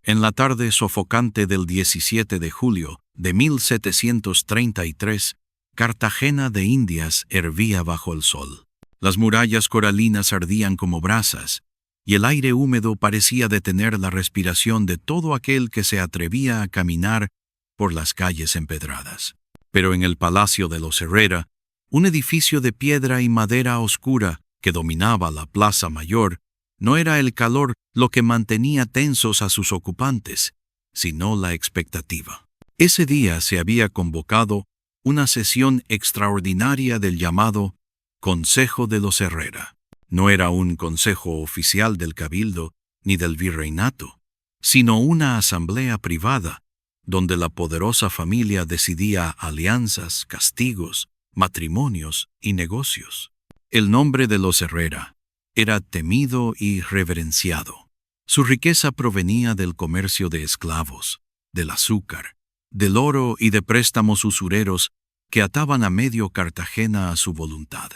En la tarde sofocante del 17 de julio de 1733, Cartagena de Indias hervía bajo el sol. Las murallas coralinas ardían como brasas, y el aire húmedo parecía detener la respiración de todo aquel que se atrevía a caminar por las calles empedradas. Pero en el Palacio de los Herrera, un edificio de piedra y madera oscura que dominaba la Plaza Mayor, no era el calor lo que mantenía tensos a sus ocupantes, sino la expectativa. Ese día se había convocado una sesión extraordinaria del llamado Consejo de los Herrera. No era un consejo oficial del Cabildo ni del Virreinato, sino una asamblea privada, donde la poderosa familia decidía alianzas, castigos, matrimonios y negocios. El nombre de los Herrera era temido y reverenciado. Su riqueza provenía del comercio de esclavos, del azúcar, del oro y de préstamos usureros que ataban a medio Cartagena a su voluntad.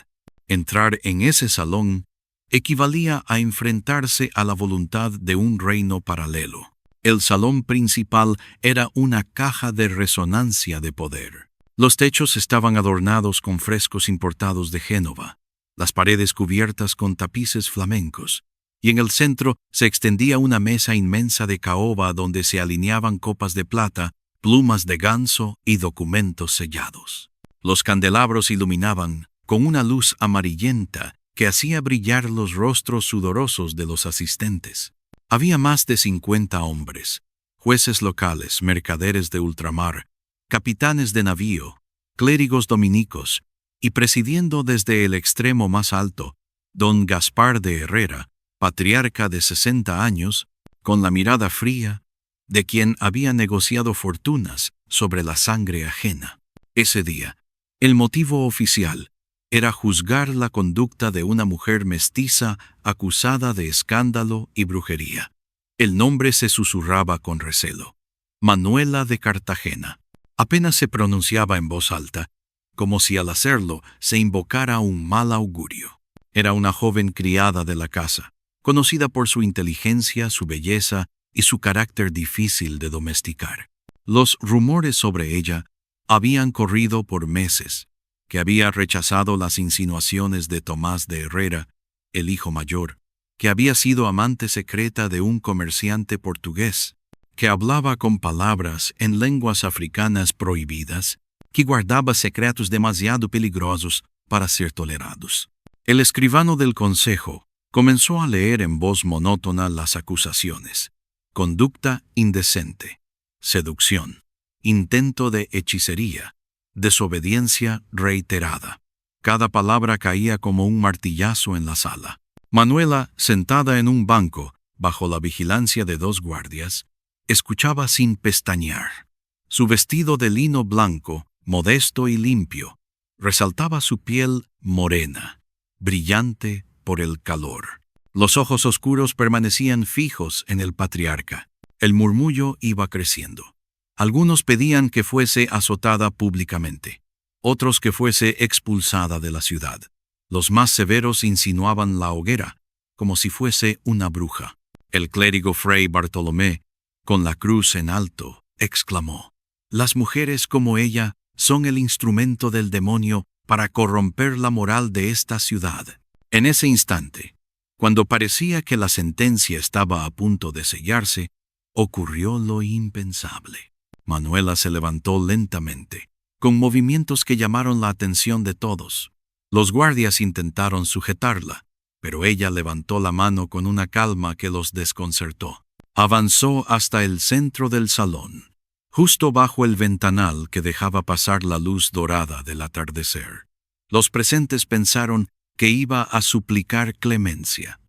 Entrar en ese salón equivalía a enfrentarse a la voluntad de un reino paralelo. El salón principal era una caja de resonancia de poder. Los techos estaban adornados con frescos importados de Génova, las paredes cubiertas con tapices flamencos, y en el centro se extendía una mesa inmensa de caoba donde se alineaban copas de plata, plumas de ganso y documentos sellados. Los candelabros iluminaban con una luz amarillenta que hacía brillar los rostros sudorosos de los asistentes. Había más de 50 hombres, jueces locales, mercaderes de ultramar, capitanes de navío, clérigos dominicos, y presidiendo desde el extremo más alto, don Gaspar de Herrera, patriarca de 60 años, con la mirada fría de quien había negociado fortunas sobre la sangre ajena. Ese día, el motivo oficial era juzgar la conducta de una mujer mestiza acusada de escándalo y brujería. El nombre se susurraba con recelo: Manuela de Cartagena. Apenas se pronunciaba en voz alta, como si al hacerlo se invocara un mal augurio. Era una joven criada de la casa, conocida por su inteligencia, su belleza y su carácter difícil de domesticar. Los rumores sobre ella habían corrido por meses, que había rechazado las insinuaciones de Tomás de Herrera, el hijo mayor, que había sido amante secreta de un comerciante portugués, que hablaba con palabras en lenguas africanas prohibidas, que guardaba secretos demasiado peligrosos para ser tolerados. El escribano del consejo comenzó a leer en voz monótona las acusaciones: conducta indecente, seducción, intento de hechicería, desobediencia reiterada. Cada palabra caía como un martillazo en la sala. Manuela, sentada en un banco, bajo la vigilancia de 2 guardias, escuchaba sin pestañear. Su vestido de lino blanco, modesto y limpio, resaltaba su piel morena, brillante por el calor. Los ojos oscuros permanecían fijos en el patriarca. El murmullo iba creciendo. Algunos pedían que fuese azotada públicamente, otros que fuese expulsada de la ciudad. Los más severos insinuaban la hoguera, como si fuese una bruja. El clérigo Fray Bartolomé, con la cruz en alto, exclamó: «Las mujeres como ella son el instrumento del demonio para corromper la moral de esta ciudad». En ese instante, cuando parecía que la sentencia estaba a punto de sellarse, ocurrió lo impensable. Manuela se levantó lentamente, con movimientos que llamaron la atención de todos. Los guardias intentaron sujetarla, pero ella levantó la mano con una calma que los desconcertó. Avanzó hasta el centro del salón, justo bajo el ventanal que dejaba pasar la luz dorada del atardecer. Los presentes pensaron que iba a suplicar clemencia.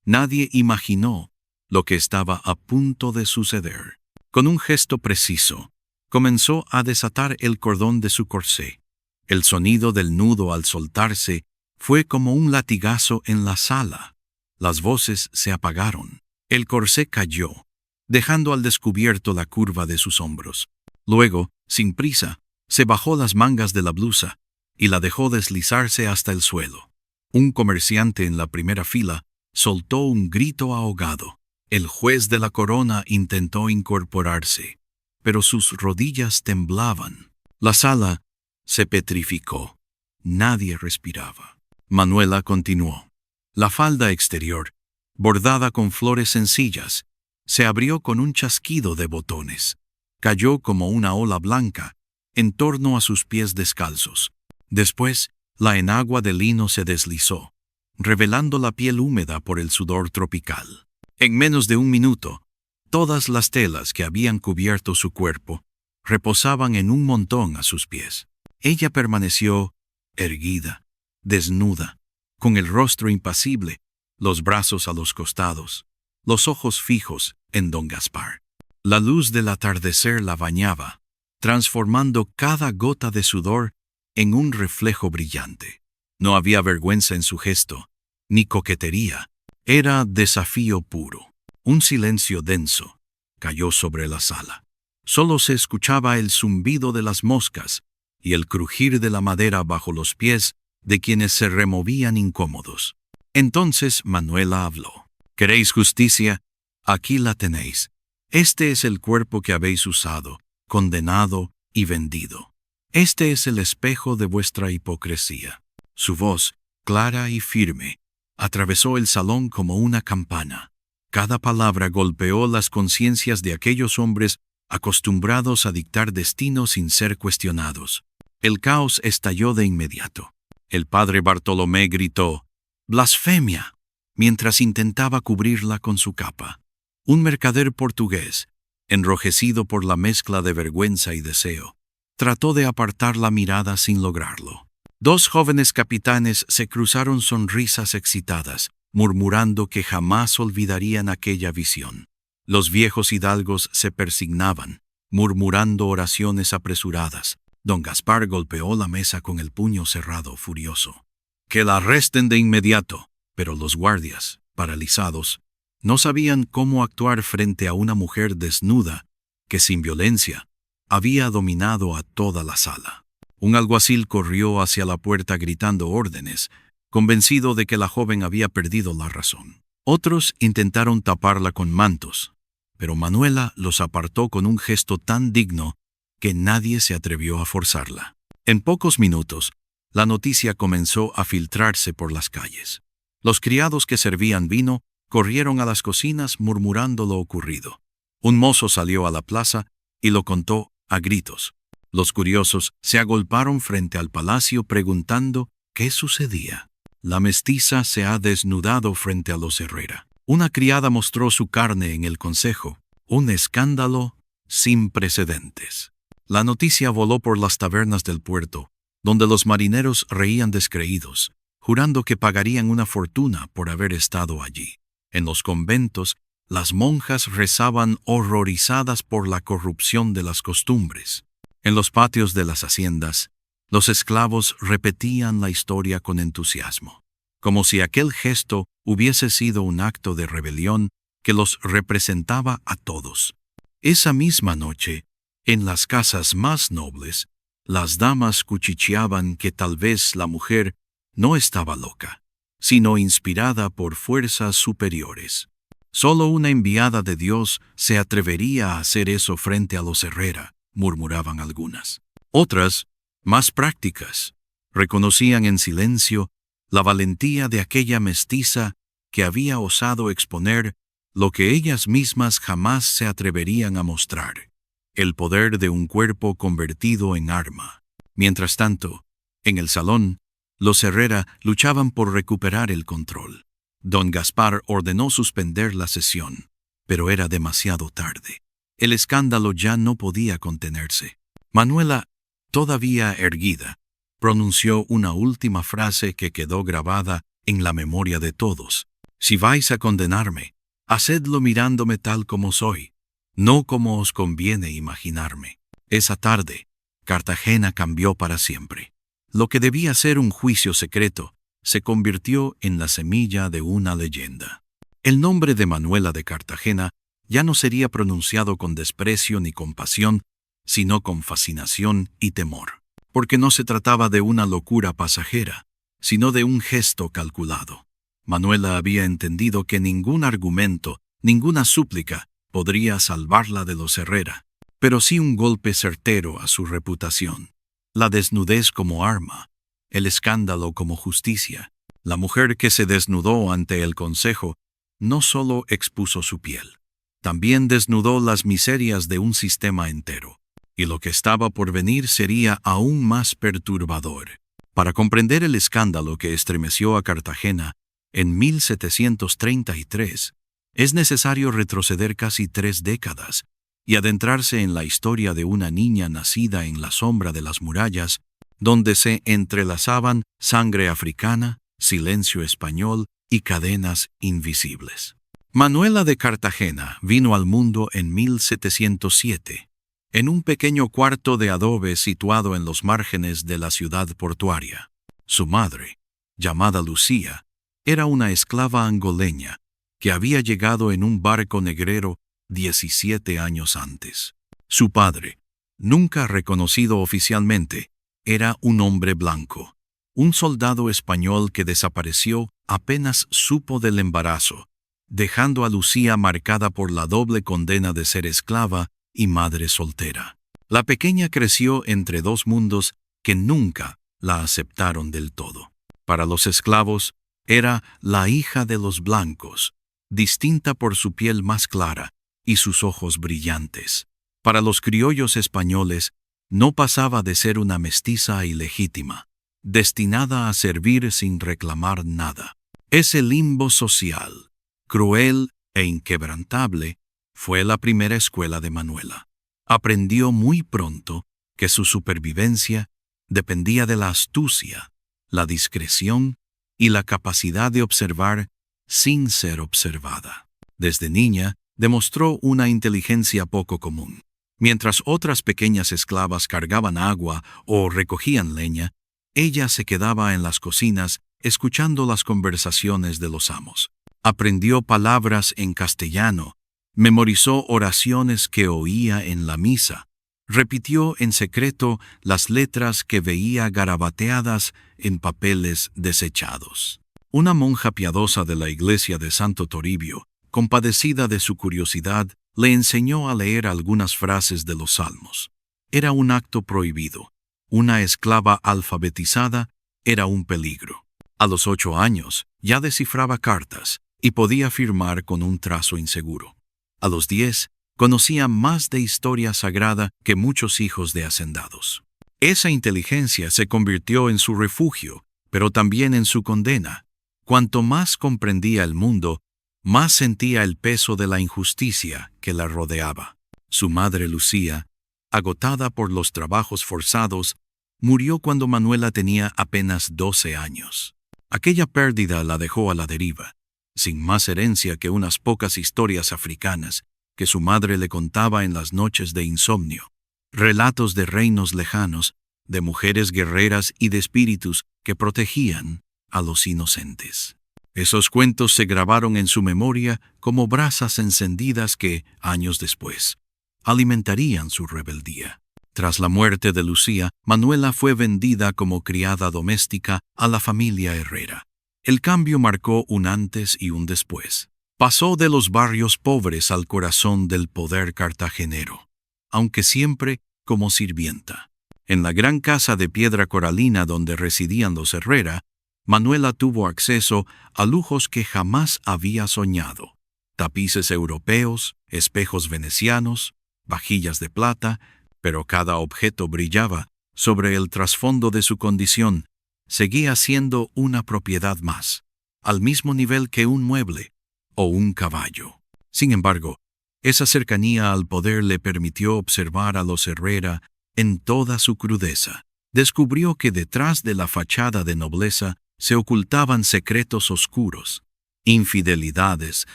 Nadie imaginó lo que estaba a punto de suceder. Con un gesto preciso, comenzó a desatar el cordón de su corsé. El sonido del nudo al soltarse fue como un latigazo en la sala. Las voces se apagaron. El corsé cayó, dejando al descubierto la curva de sus hombros. Luego, sin prisa, se bajó las mangas de la blusa y la dejó deslizarse hasta el suelo. Un comerciante en la primera fila soltó un grito ahogado. El juez de la corona intentó incorporarse, pero sus rodillas temblaban. La sala se petrificó. Nadie respiraba. Manuela continuó. La falda exterior, bordada con flores sencillas, se abrió con un chasquido de botones. Cayó como una ola blanca en torno a sus pies descalzos. Después, la enagua de lino se deslizó, revelando la piel húmeda por el sudor tropical. En menos de un minuto, todas las telas que habían cubierto su cuerpo reposaban en un montón a sus pies. Ella permaneció erguida, desnuda, con el rostro impasible, los brazos a los costados, los ojos fijos en don Gaspar. La luz del atardecer la bañaba, transformando cada gota de sudor en un reflejo brillante. No había vergüenza en su gesto, ni coquetería. Era desafío puro. Un silencio denso cayó sobre la sala. Solo se escuchaba el zumbido de las moscas y el crujir de la madera bajo los pies de quienes se removían incómodos. Entonces Manuela habló. ¿Queréis justicia? Aquí la tenéis. Este es el cuerpo que habéis usado, condenado y vendido. Este es el espejo de vuestra hipocresía. Su voz, clara y firme, atravesó el salón como una campana. Cada palabra golpeó las conciencias de aquellos hombres acostumbrados a dictar destinos sin ser cuestionados. El caos estalló de inmediato. El padre Bartolomé gritó, «¡Blasfemia!», mientras intentaba cubrirla con su capa. Un mercader portugués, enrojecido por la mezcla de vergüenza y deseo, trató de apartar la mirada sin lograrlo. Dos jóvenes capitanes se cruzaron sonrisas excitadas, murmurando que jamás olvidarían aquella visión. Los viejos hidalgos se persignaban, murmurando oraciones apresuradas. Don Gaspar golpeó la mesa con el puño cerrado, furioso. «¡Que la arresten de inmediato!». Pero los guardias, paralizados, no sabían cómo actuar frente a una mujer desnuda que, sin violencia, había dominado a toda la sala. Un alguacil corrió hacia la puerta gritando órdenes, convencido de que la joven había perdido la razón. Otros intentaron taparla con mantos, pero Manuela los apartó con un gesto tan digno que nadie se atrevió a forzarla. En pocos minutos, la noticia comenzó a filtrarse por las calles. Los criados que servían vino corrieron a las cocinas murmurando lo ocurrido. Un mozo salió a la plaza y lo contó a gritos. Los curiosos se agolparon frente al palacio preguntando qué sucedía. La mestiza se ha desnudado frente a los Herrera. Una criada mostró su carne en el consejo. Un escándalo sin precedentes. La noticia voló por las tabernas del puerto, donde los marineros reían descreídos, jurando que pagarían una fortuna por haber estado allí. En los conventos, las monjas rezaban horrorizadas por la corrupción de las costumbres. En los patios de las haciendas, los esclavos repetían la historia con entusiasmo, como si aquel gesto hubiese sido un acto de rebelión que los representaba a todos. Esa misma noche, en las casas más nobles, las damas cuchicheaban que tal vez la mujer no estaba loca, sino inspirada por fuerzas superiores. Solo una enviada de Dios se atrevería a hacer eso frente a los Herrera, murmuraban algunas. Otras, más prácticas, reconocían en silencio la valentía de aquella mestiza que había osado exponer lo que ellas mismas jamás se atreverían a mostrar: el poder de un cuerpo convertido en arma. Mientras tanto, en el salón, los Herrera luchaban por recuperar el control. Don Gaspar ordenó suspender la sesión, pero era demasiado tarde. El escándalo ya no podía contenerse. Manuela, todavía erguida, pronunció una última frase que quedó grabada en la memoria de todos. «Si vais a condenarme, hacedlo mirándome tal como soy, no como os conviene imaginarme». Esa tarde, Cartagena cambió para siempre. Lo que debía ser un juicio secreto se convirtió en la semilla de una leyenda. El nombre de Manuela de Cartagena ya no sería pronunciado con desprecio ni compasión, sino con fascinación y temor, porque no se trataba de una locura pasajera, sino de un gesto calculado. Manuela había entendido que ningún argumento Ninguna súplica podría salvarla de los Herrera, pero sí un golpe certero a su reputación. La desnudez como arma, el escándalo como justicia. La mujer que se desnudó ante el consejo no solo expuso su piel, también desnudó las miserias de un sistema entero. Y lo que estaba por venir sería aún más perturbador. Para comprender el escándalo que estremeció a Cartagena en 1733, es necesario retroceder casi 3 décadas y adentrarse en la historia de una niña nacida en la sombra de las murallas, donde se entrelazaban sangre africana, silencio español y cadenas invisibles. Manuela de Cartagena vino al mundo en 1707, en un pequeño cuarto de adobe situado en los márgenes de la ciudad portuaria. Su madre, llamada Lucía, era una esclava angoleña que había llegado en un barco negrero 17 años antes. Su padre, nunca reconocido oficialmente, era un hombre blanco, un soldado español que desapareció apenas supo del embarazo, dejando a Lucía marcada por la doble condena de ser esclava y madre soltera. La pequeña creció entre dos mundos que nunca la aceptaron del todo. Para los esclavos, era la hija de los blancos, distinta por su piel más clara y sus ojos brillantes. Para los criollos españoles, no pasaba de ser una mestiza ilegítima, destinada a servir sin reclamar nada. Ese limbo social, cruel e inquebrantable, fue la primera escuela de Manuela. Aprendió muy pronto que su supervivencia dependía de la astucia, la discreción y la capacidad de observar sin ser observada. Desde niña, demostró una inteligencia poco común. Mientras otras pequeñas esclavas cargaban agua o recogían leña, ella se quedaba en las cocinas escuchando las conversaciones de los amos. Aprendió palabras en castellano, memorizó oraciones que oía en la misa, repitió en secreto las letras que veía garabateadas en papeles desechados. Una monja piadosa de la iglesia de Santo Toribio, compadecida de su curiosidad, le enseñó a leer algunas frases de los salmos. Era un acto prohibido. Una esclava alfabetizada era un peligro. A los 8 años ya descifraba cartas y podía firmar con un trazo inseguro. A los 10 conocía más de historia sagrada que muchos hijos de hacendados. Esa inteligencia se convirtió en su refugio, pero también en su condena. Cuanto más comprendía el mundo, más sentía el peso de la injusticia que la rodeaba. Su madre Lucía, agotada por los trabajos forzados, murió cuando Manuela tenía apenas 12 años. Aquella pérdida la dejó a la deriva, sin más herencia que unas pocas historias africanas que su madre le contaba en las noches de insomnio, relatos de reinos lejanos, de mujeres guerreras y de espíritus que protegían a los inocentes. Esos cuentos se grabaron en su memoria como brasas encendidas que, años después, alimentarían su rebeldía. Tras la muerte de Lucía, Manuela fue vendida como criada doméstica a la familia Herrera. El cambio marcó un antes y un después. Pasó de los barrios pobres al corazón del poder cartagenero, aunque siempre como sirvienta. En la gran casa de piedra coralina donde residían los Herrera, Manuela tuvo acceso a lujos que jamás había soñado. Tapices europeos, espejos venecianos, vajillas de plata, pero cada objeto brillaba sobre el trasfondo de su condición. Seguía siendo una propiedad más, al mismo nivel que un mueble o un caballo. Sin embargo, esa cercanía al poder le permitió observar a los Herrera en toda su crudeza. Descubrió que detrás de la fachada de nobleza se ocultaban secretos oscuros, infidelidades,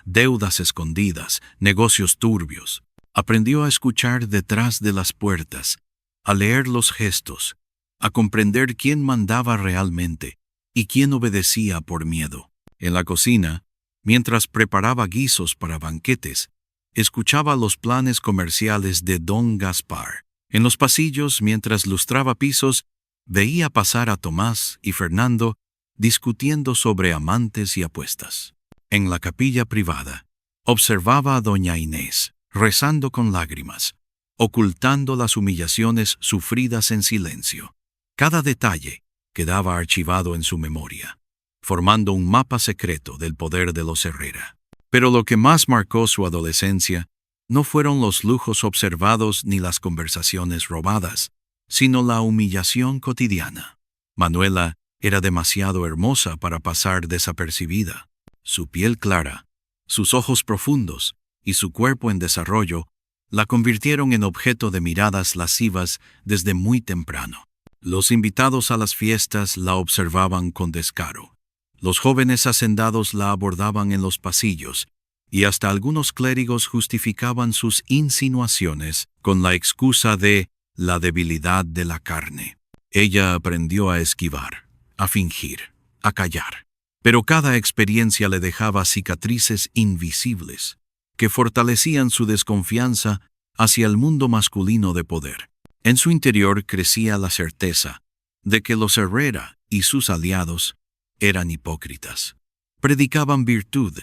deudas escondidas, negocios turbios. Aprendió a escuchar detrás de las puertas, a leer los gestos, a comprender quién mandaba realmente y quién obedecía por miedo. En la cocina, mientras preparaba guisos para banquetes, escuchaba los planes comerciales de Don Gaspar. En los pasillos, mientras lustraba pisos, veía pasar a Tomás y Fernando discutiendo sobre amantes y apuestas. En la capilla privada, Observaba a doña Inés, rezando con lágrimas, ocultando las humillaciones sufridas en silencio. Cada detalle quedaba archivado en su memoria, formando un mapa secreto del poder de los Herrera. Pero lo que más marcó su adolescencia no fueron los lujos observados ni las conversaciones robadas, sino la humillación cotidiana. Manuela era demasiado hermosa para pasar desapercibida. Su piel clara, sus ojos profundos y su cuerpo en desarrollo la convirtieron en objeto de miradas lascivas desde muy temprano. Los invitados a las fiestas la observaban con descaro. Los jóvenes hacendados la abordaban en los pasillos, y hasta algunos clérigos justificaban sus insinuaciones con la excusa de la debilidad de la carne. Ella aprendió a esquivar, a fingir, a callar. Pero cada experiencia le dejaba cicatrices invisibles que fortalecían su desconfianza hacia el mundo masculino de poder. En su interior crecía la certeza de que los Herrera y sus aliados eran hipócritas. Predicaban virtud,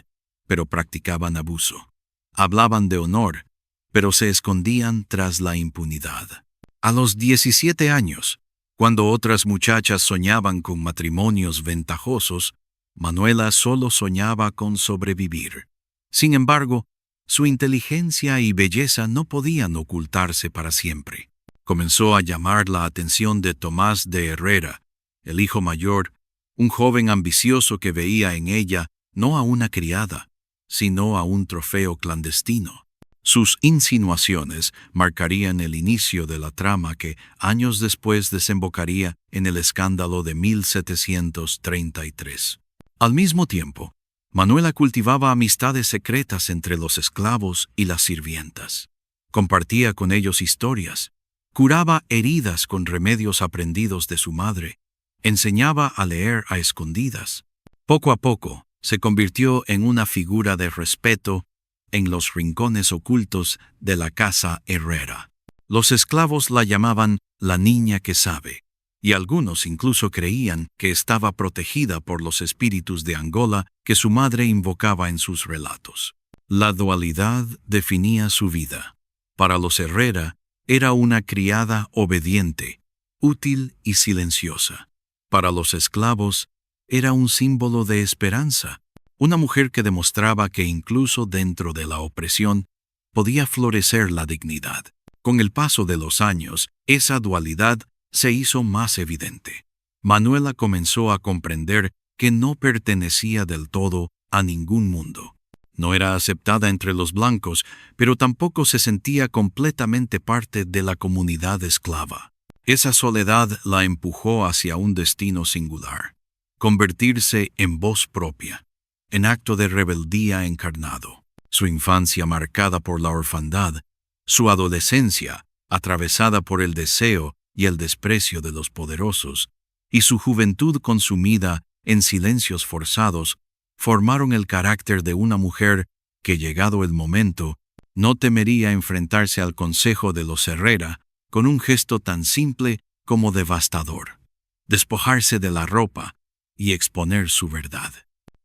pero practicaban abuso. Hablaban de honor, pero se escondían tras la impunidad. A los 17 años, cuando otras muchachas soñaban con matrimonios ventajosos, Manuela solo soñaba con sobrevivir. Sin embargo, su inteligencia y belleza no podían ocultarse para siempre. Comenzó a llamar la atención de Tomás de Herrera, el hijo mayor, un joven ambicioso que veía en ella no a una criada, sino a un trofeo clandestino. Sus insinuaciones marcarían el inicio de la trama que, años después, desembocaría en el escándalo de 1733. Al mismo tiempo, Manuela cultivaba amistades secretas entre los esclavos y las sirvientas. Compartía con ellos historias, curaba heridas con remedios aprendidos de su madre, enseñaba a leer a escondidas. Poco a poco, se convirtió en una figura de respeto en los rincones ocultos de la casa Herrera. Los esclavos la llamaban la niña que sabe, y algunos incluso creían que estaba protegida por los espíritus de Angola que su madre invocaba en sus relatos. La dualidad definía su vida. Para los Herrera, era una criada obediente, útil y silenciosa. Para los esclavos, era un símbolo de esperanza, una mujer que demostraba que incluso dentro de la opresión podía florecer la dignidad. Con el paso de los años, esa dualidad se hizo más evidente. Manuela comenzó a comprender que no pertenecía del todo a ningún mundo. No era aceptada entre los blancos, pero tampoco se sentía completamente parte de la comunidad esclava. Esa soledad la empujó hacia un destino singular: convertirse en voz propia, en acto de rebeldía encarnado. Su infancia marcada por la orfandad, su adolescencia atravesada por el deseo y el desprecio de los poderosos, y su juventud consumida en silencios forzados, formaron el carácter de una mujer que, llegado el momento, no temería enfrentarse al consejo de los Herrera con un gesto tan simple como devastador: despojarse de la ropa y exponer su verdad.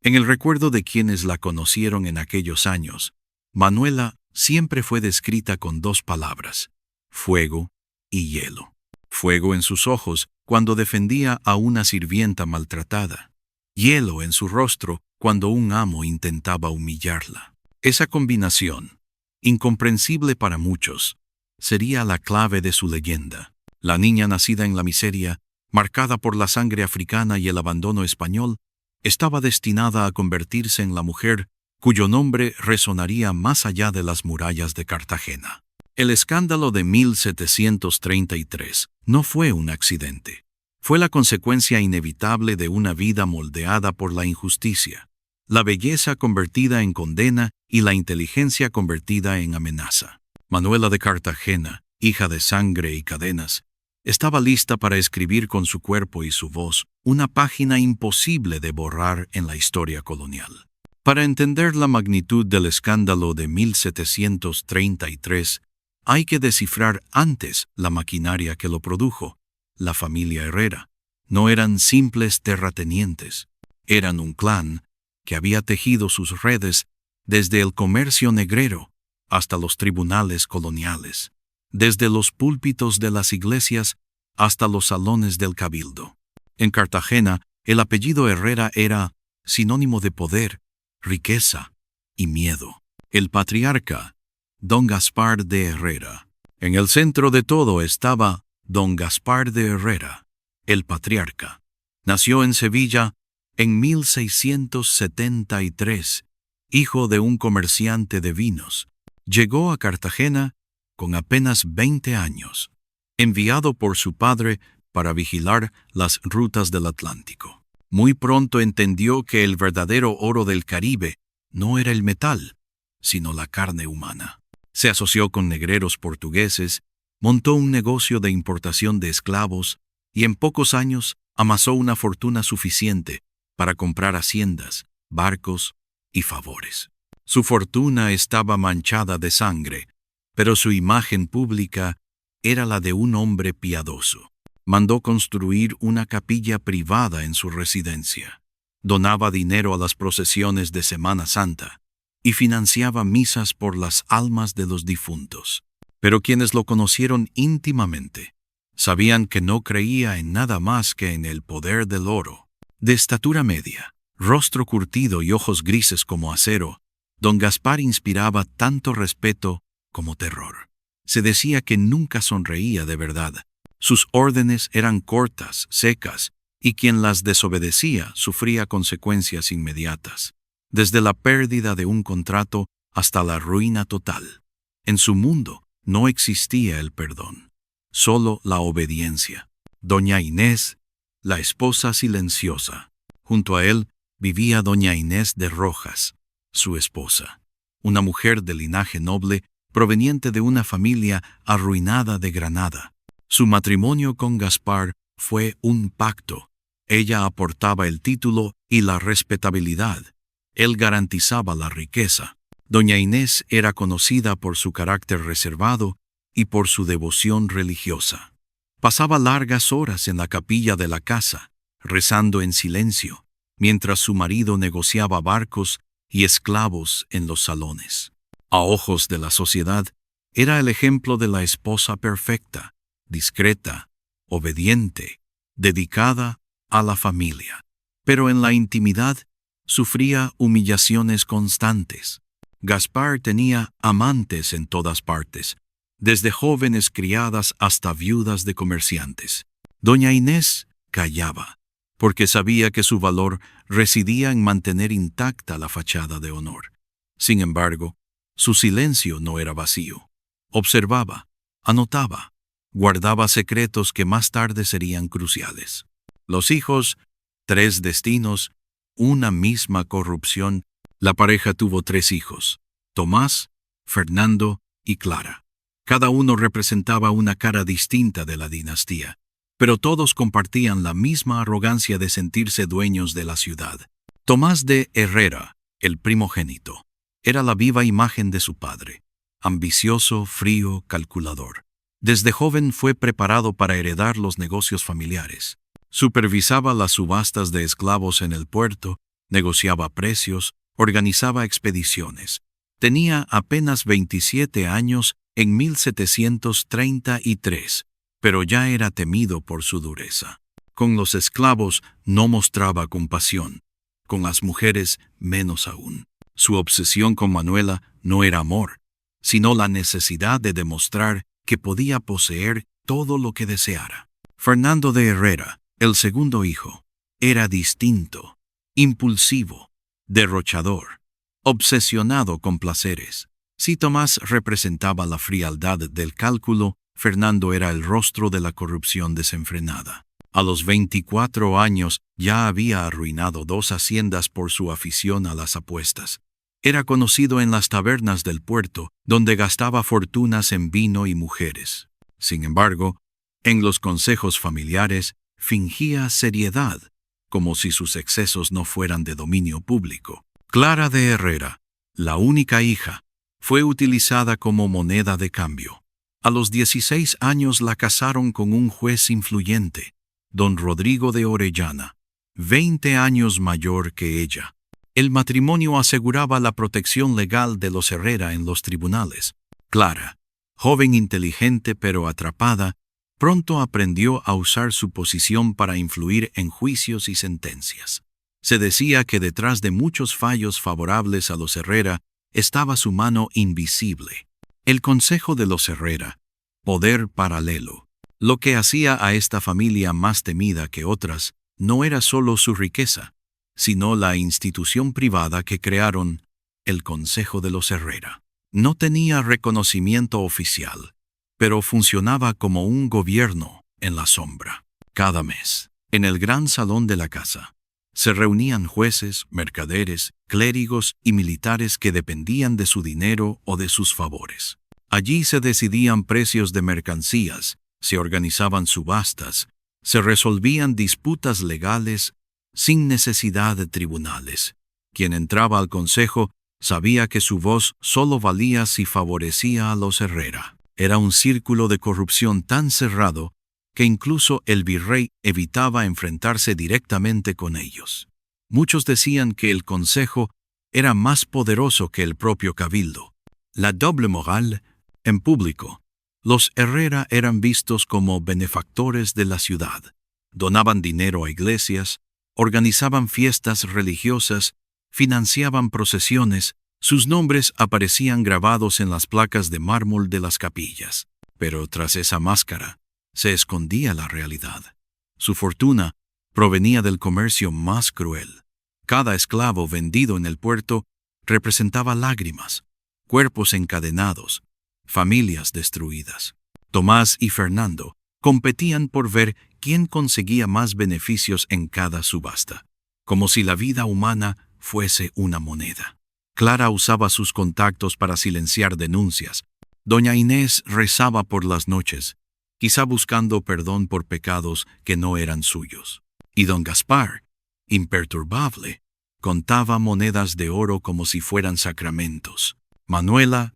En el recuerdo de quienes la conocieron en aquellos años, Manuela siempre fue descrita con dos palabras: fuego y hielo. Fuego en sus ojos cuando defendía a una sirvienta maltratada. Hielo en su rostro cuando un amo intentaba humillarla. Esa combinación, incomprensible para muchos, sería la clave de su leyenda. La niña nacida en la miseria, marcada por la sangre africana y el abandono español, estaba destinada a convertirse en la mujer cuyo nombre resonaría más allá de las murallas de Cartagena. El escándalo de 1733 no fue un accidente. Fue la consecuencia inevitable de una vida moldeada por la injusticia, la belleza convertida en condena y la inteligencia convertida en amenaza. Manuela de Cartagena, hija de sangre y cadenas, estaba lista para escribir con su cuerpo y su voz una página imposible de borrar en la historia colonial. Para entender la magnitud del escándalo de 1733, hay que descifrar antes la maquinaria que lo produjo. La familia Herrera no eran simples terratenientes, eran un clan que había tejido sus redes desde el comercio negrero hasta los tribunales coloniales, desde los púlpitos de las iglesias hasta los salones del cabildo. En Cartagena, el apellido Herrera era sinónimo de poder, riqueza y miedo. El patriarca, don Gaspar de Herrera. En el centro de todo estaba don Gaspar de Herrera, el patriarca. Nació en Sevilla en 1673, hijo de un comerciante de vinos. Llegó a Cartagena con apenas 20 años, enviado por su padre para vigilar las rutas del Atlántico. Muy pronto entendió que el verdadero oro del Caribe no era el metal, sino la carne humana. Se asoció con negreros portugueses, montó un negocio de importación de esclavos y en pocos años amasó una fortuna suficiente para comprar haciendas, barcos y favores. Su fortuna estaba manchada de sangre, pero su imagen pública era la de un hombre piadoso. Mandó construir una capilla privada en su residencia. Donaba dinero a las procesiones de Semana Santa y financiaba misas por las almas de los difuntos. Pero quienes lo conocieron íntimamente sabían que no creía en nada más que en el poder del oro. De estatura media, rostro curtido y ojos grises como acero, don Gaspar inspiraba tanto respeto como terror. Se decía que nunca sonreía de verdad. Sus órdenes eran cortas, secas, y quien las desobedecía sufría consecuencias inmediatas, desde la pérdida de un contrato hasta la ruina total. En su mundo no existía el perdón, solo la obediencia. Doña Inés, la esposa silenciosa. Junto a él vivía doña Inés de Rojas, su esposa, una mujer de linaje noble proveniente de una familia arruinada de Granada. Su matrimonio con Gaspar fue un pacto. Ella aportaba el título y la respetabilidad. Él garantizaba la riqueza. Doña Inés era conocida por su carácter reservado y por su devoción religiosa. Pasaba largas horas en la capilla de la casa, rezando en silencio, mientras su marido negociaba barcos y esclavos en los salones. A ojos de la sociedad, era el ejemplo de la esposa perfecta, discreta, obediente, dedicada a la familia. Pero en la intimidad sufría humillaciones constantes. Gaspar tenía amantes en todas partes, desde jóvenes criadas hasta viudas de comerciantes. Doña Inés callaba, porque sabía que su valor residía en mantener intacta la fachada de honor. Sin embargo, su silencio no era vacío. Observaba, anotaba, guardaba secretos que más tarde serían cruciales. Los hijos, 3 destinos, una misma corrupción. La pareja tuvo 3 hijos, Tomás, Fernando y Clara. Cada uno representaba una cara distinta de la dinastía, pero todos compartían la misma arrogancia de sentirse dueños de la ciudad. Tomás de Herrera, el primogénito, era la viva imagen de su padre, ambicioso, frío, calculador. Desde joven fue preparado para heredar los negocios familiares. Supervisaba las subastas de esclavos en el puerto, negociaba precios, organizaba expediciones. Tenía apenas 27 años en 1733, pero ya era temido por su dureza. Con los esclavos no mostraba compasión, con las mujeres menos aún. Su obsesión con Manuela no era amor, sino la necesidad de demostrar que podía poseer todo lo que deseara. Fernando de Herrera, el segundo hijo, era distinto, impulsivo, derrochador, obsesionado con placeres. Si Tomás representaba la frialdad del cálculo, Fernando era el rostro de la corrupción desenfrenada. A los 24 años ya había arruinado 2 haciendas por su afición a las apuestas. Era conocido en las tabernas del puerto, donde gastaba fortunas en vino y mujeres. Sin embargo, en los consejos familiares fingía seriedad, como si sus excesos no fueran de dominio público. Clara de Herrera, la única hija, fue utilizada como moneda de cambio. A los 16 años la casaron con un juez influyente, don Rodrigo de Orellana, 20 años mayor que ella. El matrimonio aseguraba la protección legal de los Herrera en los tribunales. Clara, joven inteligente pero atrapada, pronto aprendió a usar su posición para influir en juicios y sentencias. Se decía que detrás de muchos fallos favorables a los Herrera estaba su mano invisible. El Consejo de los Herrera, poder paralelo. Lo que hacía a esta familia más temida que otras no era solo su riqueza, sino la institución privada que crearon, el Consejo de los Herrera. No tenía reconocimiento oficial, pero funcionaba como un gobierno en la sombra. Cada mes, en el gran salón de la casa, se reunían jueces, mercaderes, clérigos y militares que dependían de su dinero o de sus favores. Allí se decidían precios de mercancías, se organizaban subastas, se resolvían disputas legales sin necesidad de tribunales. Quien entraba al consejo sabía que su voz solo valía si favorecía a los Herrera. Era un círculo de corrupción tan cerrado que incluso el virrey evitaba enfrentarse directamente con ellos. Muchos decían que el consejo era más poderoso que el propio cabildo. La doble moral, en público. Los Herrera eran vistos como benefactores de la ciudad. Donaban dinero a iglesias, organizaban fiestas religiosas, financiaban procesiones, sus nombres aparecían grabados en las placas de mármol de las capillas. Pero tras esa máscara se escondía la realidad. Su fortuna provenía del comercio más cruel. Cada esclavo vendido en el puerto representaba lágrimas, cuerpos encadenados, familias destruidas. Tomás y Fernando competían por ver quién conseguía más beneficios en cada subasta, como si la vida humana fuese una moneda. Clara usaba sus contactos para silenciar denuncias. Doña Inés rezaba por las noches, quizá buscando perdón por pecados que no eran suyos. Y don Gaspar, imperturbable, contaba monedas de oro como si fueran sacramentos. Manuela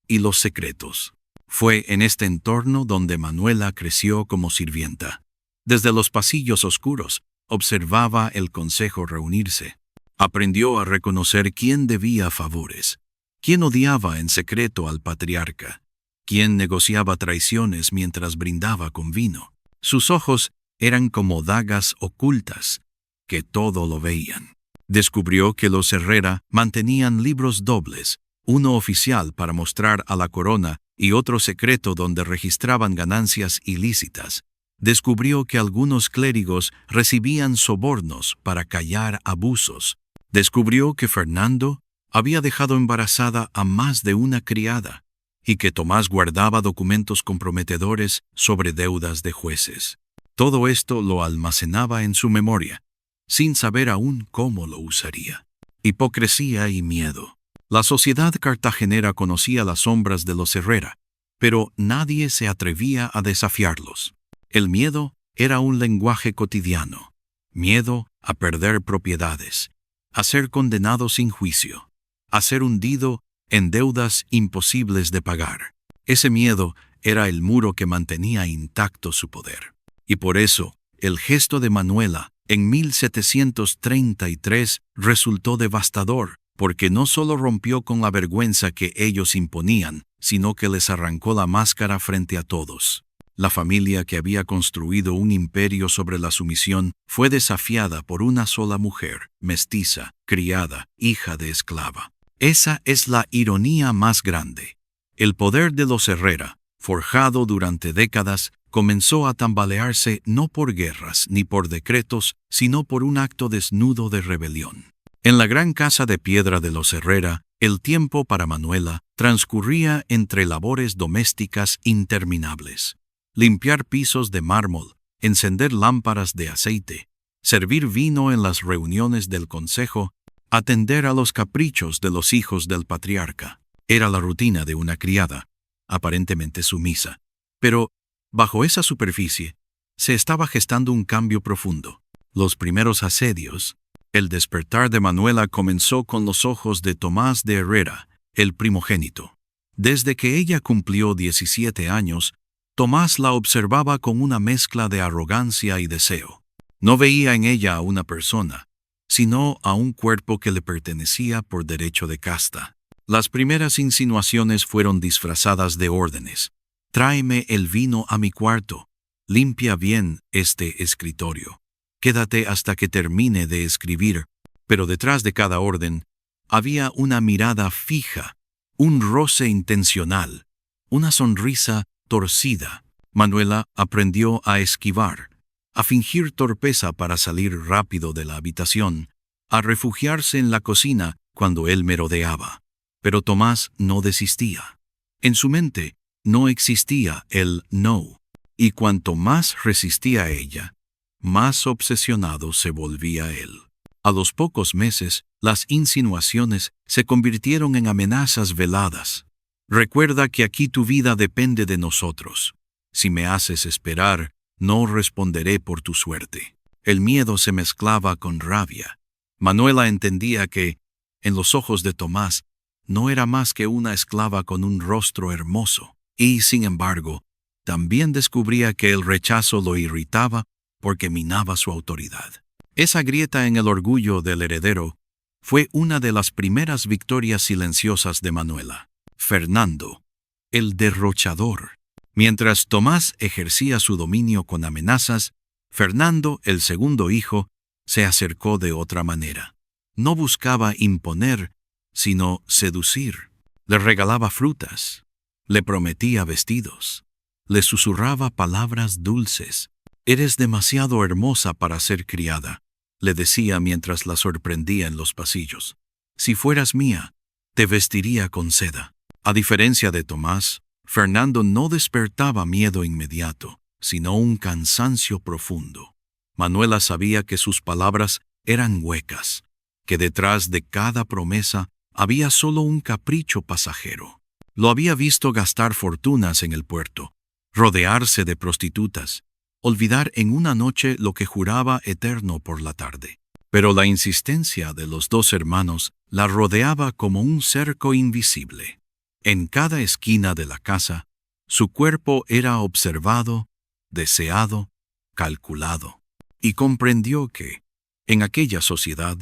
y los secretos. Fue en este entorno donde Manuela creció como sirvienta. Desde los pasillos oscuros, observaba el consejo reunirse. Aprendió a reconocer quién debía favores, quién odiaba en secreto al patriarca, quién negociaba traiciones mientras brindaba con vino. Sus ojos eran como dagas ocultas, que todo lo veían. Descubrió que los Herrera mantenían libros dobles, uno oficial para mostrar a la corona y otro secreto donde registraban ganancias ilícitas. Descubrió que algunos clérigos recibían sobornos para callar abusos. Descubrió que Fernando había dejado embarazada a más de una criada y que Tomás guardaba documentos comprometedores sobre deudas de jueces. Todo esto lo almacenaba en su memoria, sin saber aún cómo lo usaría. Hipocresía y miedo. La sociedad cartagenera conocía las sombras de los Herrera, pero nadie se atrevía a desafiarlos. El miedo era un lenguaje cotidiano. Miedo a perder propiedades, a ser condenado sin juicio, a ser hundido en deudas imposibles de pagar. Ese miedo era el muro que mantenía intacto su poder. Y por eso, el gesto de Manuela en 1733 resultó devastador, porque no solo rompió con la vergüenza que ellos imponían, sino que les arrancó la máscara frente a todos. La familia que había construido un imperio sobre la sumisión fue desafiada por una sola mujer, mestiza, criada, hija de esclava. Esa es la ironía más grande. El poder de los Herrera, forjado durante décadas, comenzó a tambalearse no por guerras ni por decretos, sino por un acto desnudo de rebelión. En la gran casa de piedra de los Herrera, el tiempo para Manuela transcurría entre labores domésticas interminables. Limpiar pisos de mármol, encender lámparas de aceite, servir vino en las reuniones del consejo, atender a los caprichos de los hijos del patriarca. Era la rutina de una criada, aparentemente sumisa. Pero, bajo esa superficie, se estaba gestando un cambio profundo. Los primeros asedios. El despertar de Manuela comenzó con los ojos de Tomás de Herrera, el primogénito. Desde que ella cumplió 17 años, Tomás la observaba con una mezcla de arrogancia y deseo. No veía en ella a una persona, sino a un cuerpo que le pertenecía por derecho de casta. Las primeras insinuaciones fueron disfrazadas de órdenes. Tráeme el vino a mi cuarto. Limpia bien este escritorio. Quédate hasta que termine de escribir. Pero detrás de cada orden había una mirada fija, un roce intencional, una sonrisa torcida. Manuela aprendió a esquivar, a fingir torpeza para salir rápido de la habitación, a refugiarse en la cocina cuando él merodeaba. Pero Tomás no desistía. En su mente no existía el no, y cuanto más resistía a ella, más obsesionado se volvía él. A los pocos meses, las insinuaciones se convirtieron en amenazas veladas. Recuerda que aquí tu vida depende de nosotros. Si me haces esperar, no responderé por tu suerte. El miedo se mezclaba con rabia. Manuela entendía que, en los ojos de Tomás, no era más que una esclava con un rostro hermoso, y, sin embargo, también descubría que el rechazo lo irritaba porque minaba su autoridad. Esa grieta en el orgullo del heredero fue una de las primeras victorias silenciosas de Manuela. Fernando, el derrochador. Mientras Tomás ejercía su dominio con amenazas, Fernando, el segundo hijo, se acercó de otra manera. No buscaba imponer, sino seducir. Le regalaba frutas, le prometía vestidos, le susurraba palabras dulces. «Eres demasiado hermosa para ser criada», le decía mientras la sorprendía en los pasillos. «Si fueras mía, te vestiría con seda». A diferencia de Tomás, Fernando no despertaba miedo inmediato, sino un cansancio profundo. Manuela sabía que sus palabras eran huecas, que detrás de cada promesa había solo un capricho pasajero. Lo había visto gastar fortunas en el puerto, rodearse de prostitutas, olvidar en una noche lo que juraba eterno por la tarde. Pero la insistencia de los dos hermanos la rodeaba como un cerco invisible. En cada esquina de la casa, su cuerpo era observado, deseado, calculado, y comprendió que, en aquella sociedad,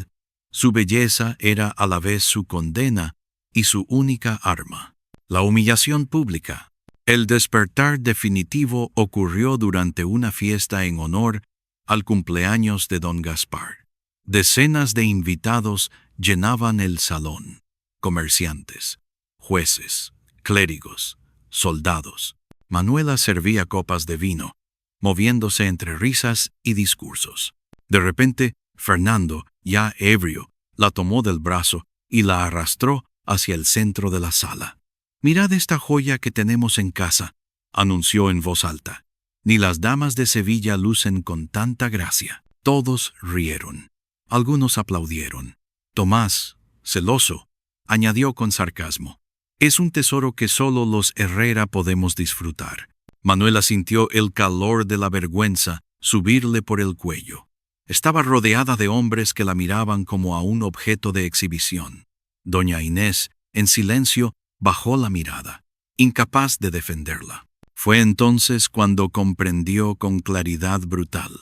su belleza era a la vez su condena y su única arma. La humillación pública. El despertar definitivo ocurrió durante una fiesta en honor al cumpleaños de don Gaspar. Decenas de invitados llenaban el salón. Comerciantes, jueces, clérigos, soldados. Manuela servía copas de vino, moviéndose entre risas y discursos. De repente, Fernando, ya ebrio, la tomó del brazo y la arrastró hacia el centro de la sala. «Mirad esta joya que tenemos en casa», anunció en voz alta. «Ni las damas de Sevilla lucen con tanta gracia». Todos rieron. Algunos aplaudieron. Tomás, celoso, añadió con sarcasmo: «Es un tesoro que solo los Herrera podemos disfrutar». Manuela sintió el calor de la vergüenza subirle por el cuello. Estaba rodeada de hombres que la miraban como a un objeto de exhibición. Doña Inés, en silencio, bajó la mirada, incapaz de defenderla. Fue entonces cuando comprendió con claridad brutal.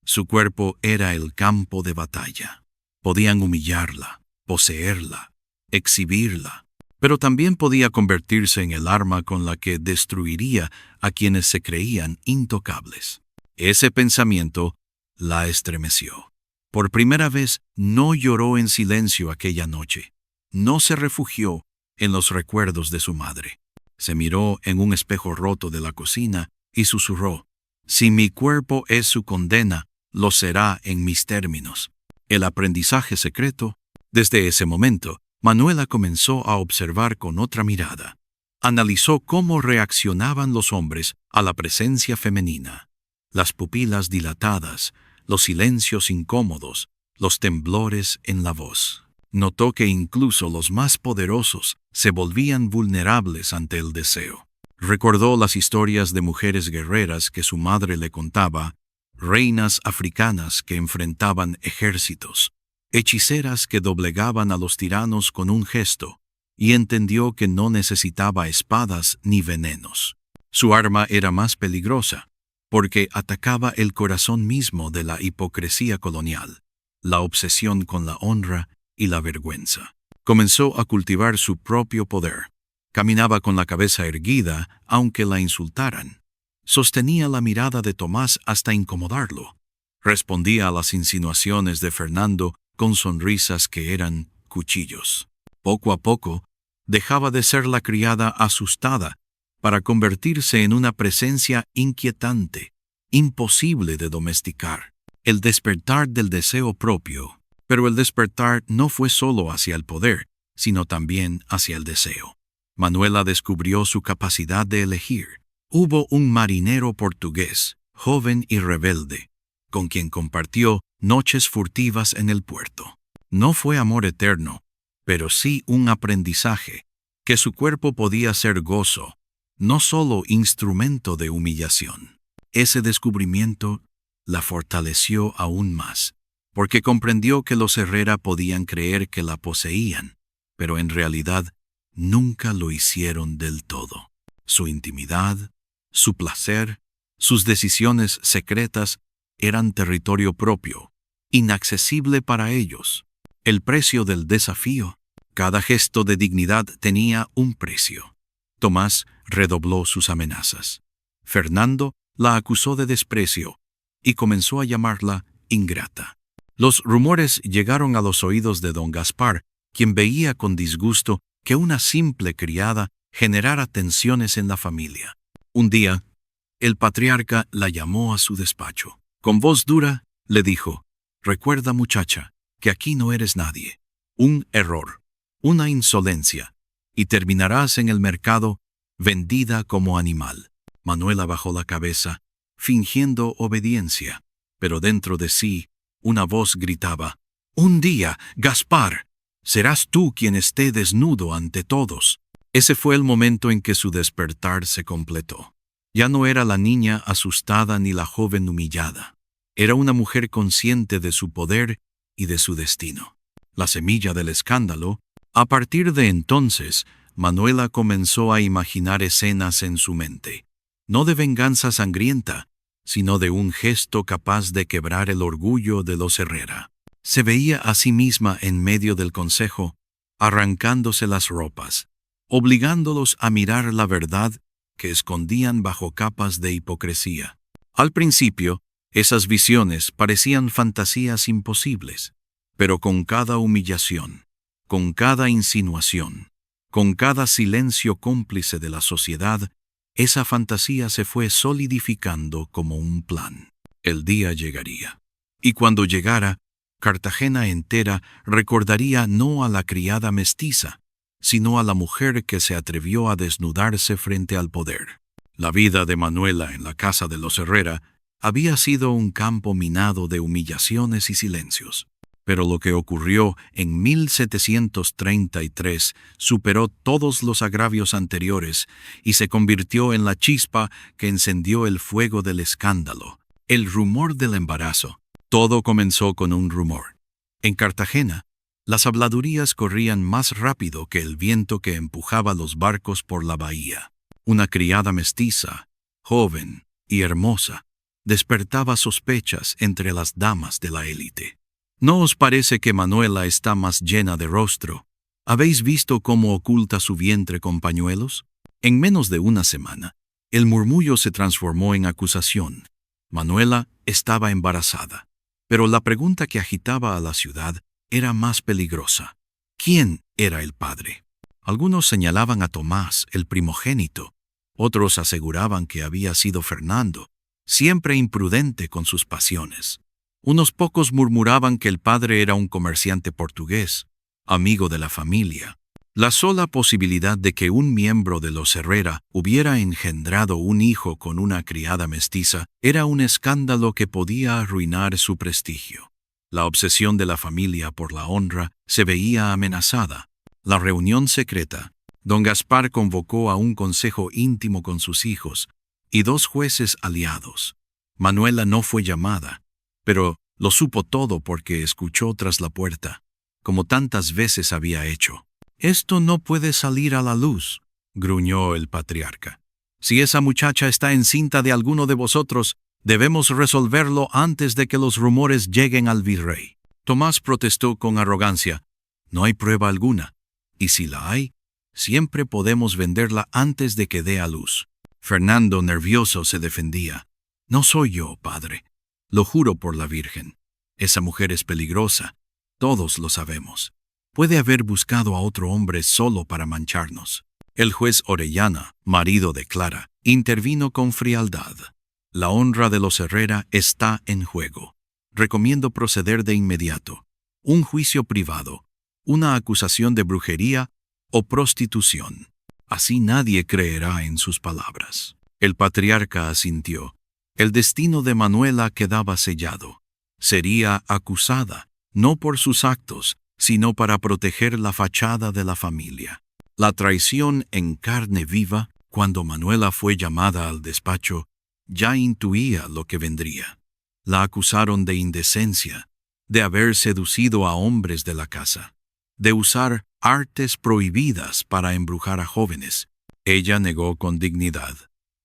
Su cuerpo era el campo de batalla. Podían humillarla, poseerla, exhibirla, pero también podía convertirse en el arma con la que destruiría a quienes se creían intocables. Ese pensamiento la estremeció. Por primera vez no lloró en silencio aquella noche. No se refugió en los recuerdos de su madre. Se miró en un espejo roto de la cocina y susurró: «Si mi cuerpo es su condena, lo será en mis términos». El aprendizaje secreto. Desde ese momento, Manuela comenzó a observar con otra mirada. Analizó cómo reaccionaban los hombres a la presencia femenina. Las pupilas dilatadas, los silencios incómodos, los temblores en la voz. Notó que incluso los más poderosos se volvían vulnerables ante el deseo. Recordó las historias de mujeres guerreras que su madre le contaba, reinas africanas que enfrentaban ejércitos, hechiceras que doblegaban a los tiranos con un gesto, y entendió que no necesitaba espadas ni venenos. Su arma era más peligrosa, porque atacaba el corazón mismo de la hipocresía colonial, la obsesión con la honra y la vergüenza. Comenzó a cultivar su propio poder. Caminaba con la cabeza erguida, aunque la insultaran. Sostenía la mirada de Tomás hasta incomodarlo. Respondía a las insinuaciones de Fernando con sonrisas que eran cuchillos. Poco a poco, dejaba de ser la criada asustada para convertirse en una presencia inquietante, imposible de domesticar. El despertar del deseo propio. Pero el despertar no fue solo hacia el poder, sino también hacia el deseo. Manuela descubrió su capacidad de elegir. Hubo un marinero portugués, joven y rebelde, con quien compartió noches furtivas en el puerto. No fue amor eterno, pero sí un aprendizaje, que su cuerpo podía ser gozo, no solo instrumento de humillación. Ese descubrimiento la fortaleció aún más, porque comprendió que los Herrera podían creer que la poseían, pero en realidad nunca lo hicieron del todo. Su intimidad, su placer, sus decisiones secretas eran territorio propio, inaccesible para ellos. El precio del desafío. Cada gesto de dignidad tenía un precio. Tomás redobló sus amenazas. Fernando la acusó de desprecio y comenzó a llamarla ingrata. Los rumores llegaron a los oídos de don Gaspar, quien veía con disgusto que una simple criada generara tensiones en la familia. Un día, el patriarca la llamó a su despacho. Con voz dura, le dijo: «Recuerda, muchacha, que aquí no eres nadie. Un error, una insolencia, y terminarás en el mercado vendida como animal». Manuela bajó la cabeza, fingiendo obediencia, pero dentro de sí una voz gritaba: «Un día, Gaspar, serás tú quien esté desnudo ante todos». Ese fue el momento en que su despertar se completó. Ya no era la niña asustada ni la joven humillada. Era una mujer consciente de su poder y de su destino. La semilla del escándalo. A partir de entonces, Manuela comenzó a imaginar escenas en su mente, no de venganza sangrienta, sino de un gesto capaz de quebrar el orgullo de los Herrera. Se veía a sí misma en medio del consejo, arrancándose las ropas, obligándolos a mirar la verdad que escondían bajo capas de hipocresía. Al principio, esas visiones parecían fantasías imposibles, pero con cada humillación, con cada insinuación, con cada silencio cómplice de la sociedad, esa fantasía se fue solidificando como un plan. El día llegaría. Y cuando llegara, Cartagena entera recordaría no a la criada mestiza, sino a la mujer que se atrevió a desnudarse frente al poder. La vida de Manuela en la casa de los Herrera había sido un campo minado de humillaciones y silencios. Pero lo que ocurrió en 1733 superó todos los agravios anteriores y se convirtió en la chispa que encendió el fuego del escándalo, el rumor del embarazo. Todo comenzó con un rumor. En Cartagena, las habladurías corrían más rápido que el viento que empujaba los barcos por la bahía. Una criada mestiza, joven y hermosa, despertaba sospechas entre las damas de la élite. ¿No os parece que Manuela está más llena de rostro? ¿Habéis visto cómo oculta su vientre con pañuelos? En menos de una semana, el murmullo se transformó en acusación. Manuela estaba embarazada. Pero la pregunta que agitaba a la ciudad era más peligrosa. ¿Quién era el padre? Algunos señalaban a Tomás, el primogénito. Otros aseguraban que había sido Fernando, siempre imprudente con sus pasiones. Unos pocos murmuraban que el padre era un comerciante portugués, amigo de la familia. La sola posibilidad de que un miembro de los Herrera hubiera engendrado un hijo con una criada mestiza era un escándalo que podía arruinar su prestigio. La obsesión de la familia por la honra se veía amenazada. La reunión secreta. Don Gaspar convocó a un consejo íntimo con sus hijos y 2 jueces aliados. Manuela no fue llamada, pero lo supo todo porque escuchó tras la puerta, como tantas veces había hecho. «Esto no puede salir a la luz», gruñó el patriarca. «Si esa muchacha está encinta de alguno de vosotros, debemos resolverlo antes de que los rumores lleguen al virrey». Tomás protestó con arrogancia: no hay prueba alguna, y si la hay, siempre podemos venderla antes de que dé a luz. Fernando, nervioso, se defendía: no soy yo, padre. Lo juro por la Virgen. Esa mujer es peligrosa. Todos lo sabemos. Puede haber buscado a otro hombre solo para mancharnos. El juez Orellana, marido de Clara, intervino con frialdad. La honra de los Herrera está en juego. Recomiendo proceder de inmediato. Un juicio privado, una acusación de brujería o prostitución. Así nadie creerá en sus palabras. El patriarca asintió. El destino de Manuela quedaba sellado. Sería acusada, no por sus actos, sino para proteger la fachada de la familia. La traición en carne viva, cuando Manuela fue llamada al despacho, ya intuía lo que vendría. La acusaron de indecencia, de haber seducido a hombres de la casa, de usar artes prohibidas para embrujar a jóvenes. Ella negó con dignidad: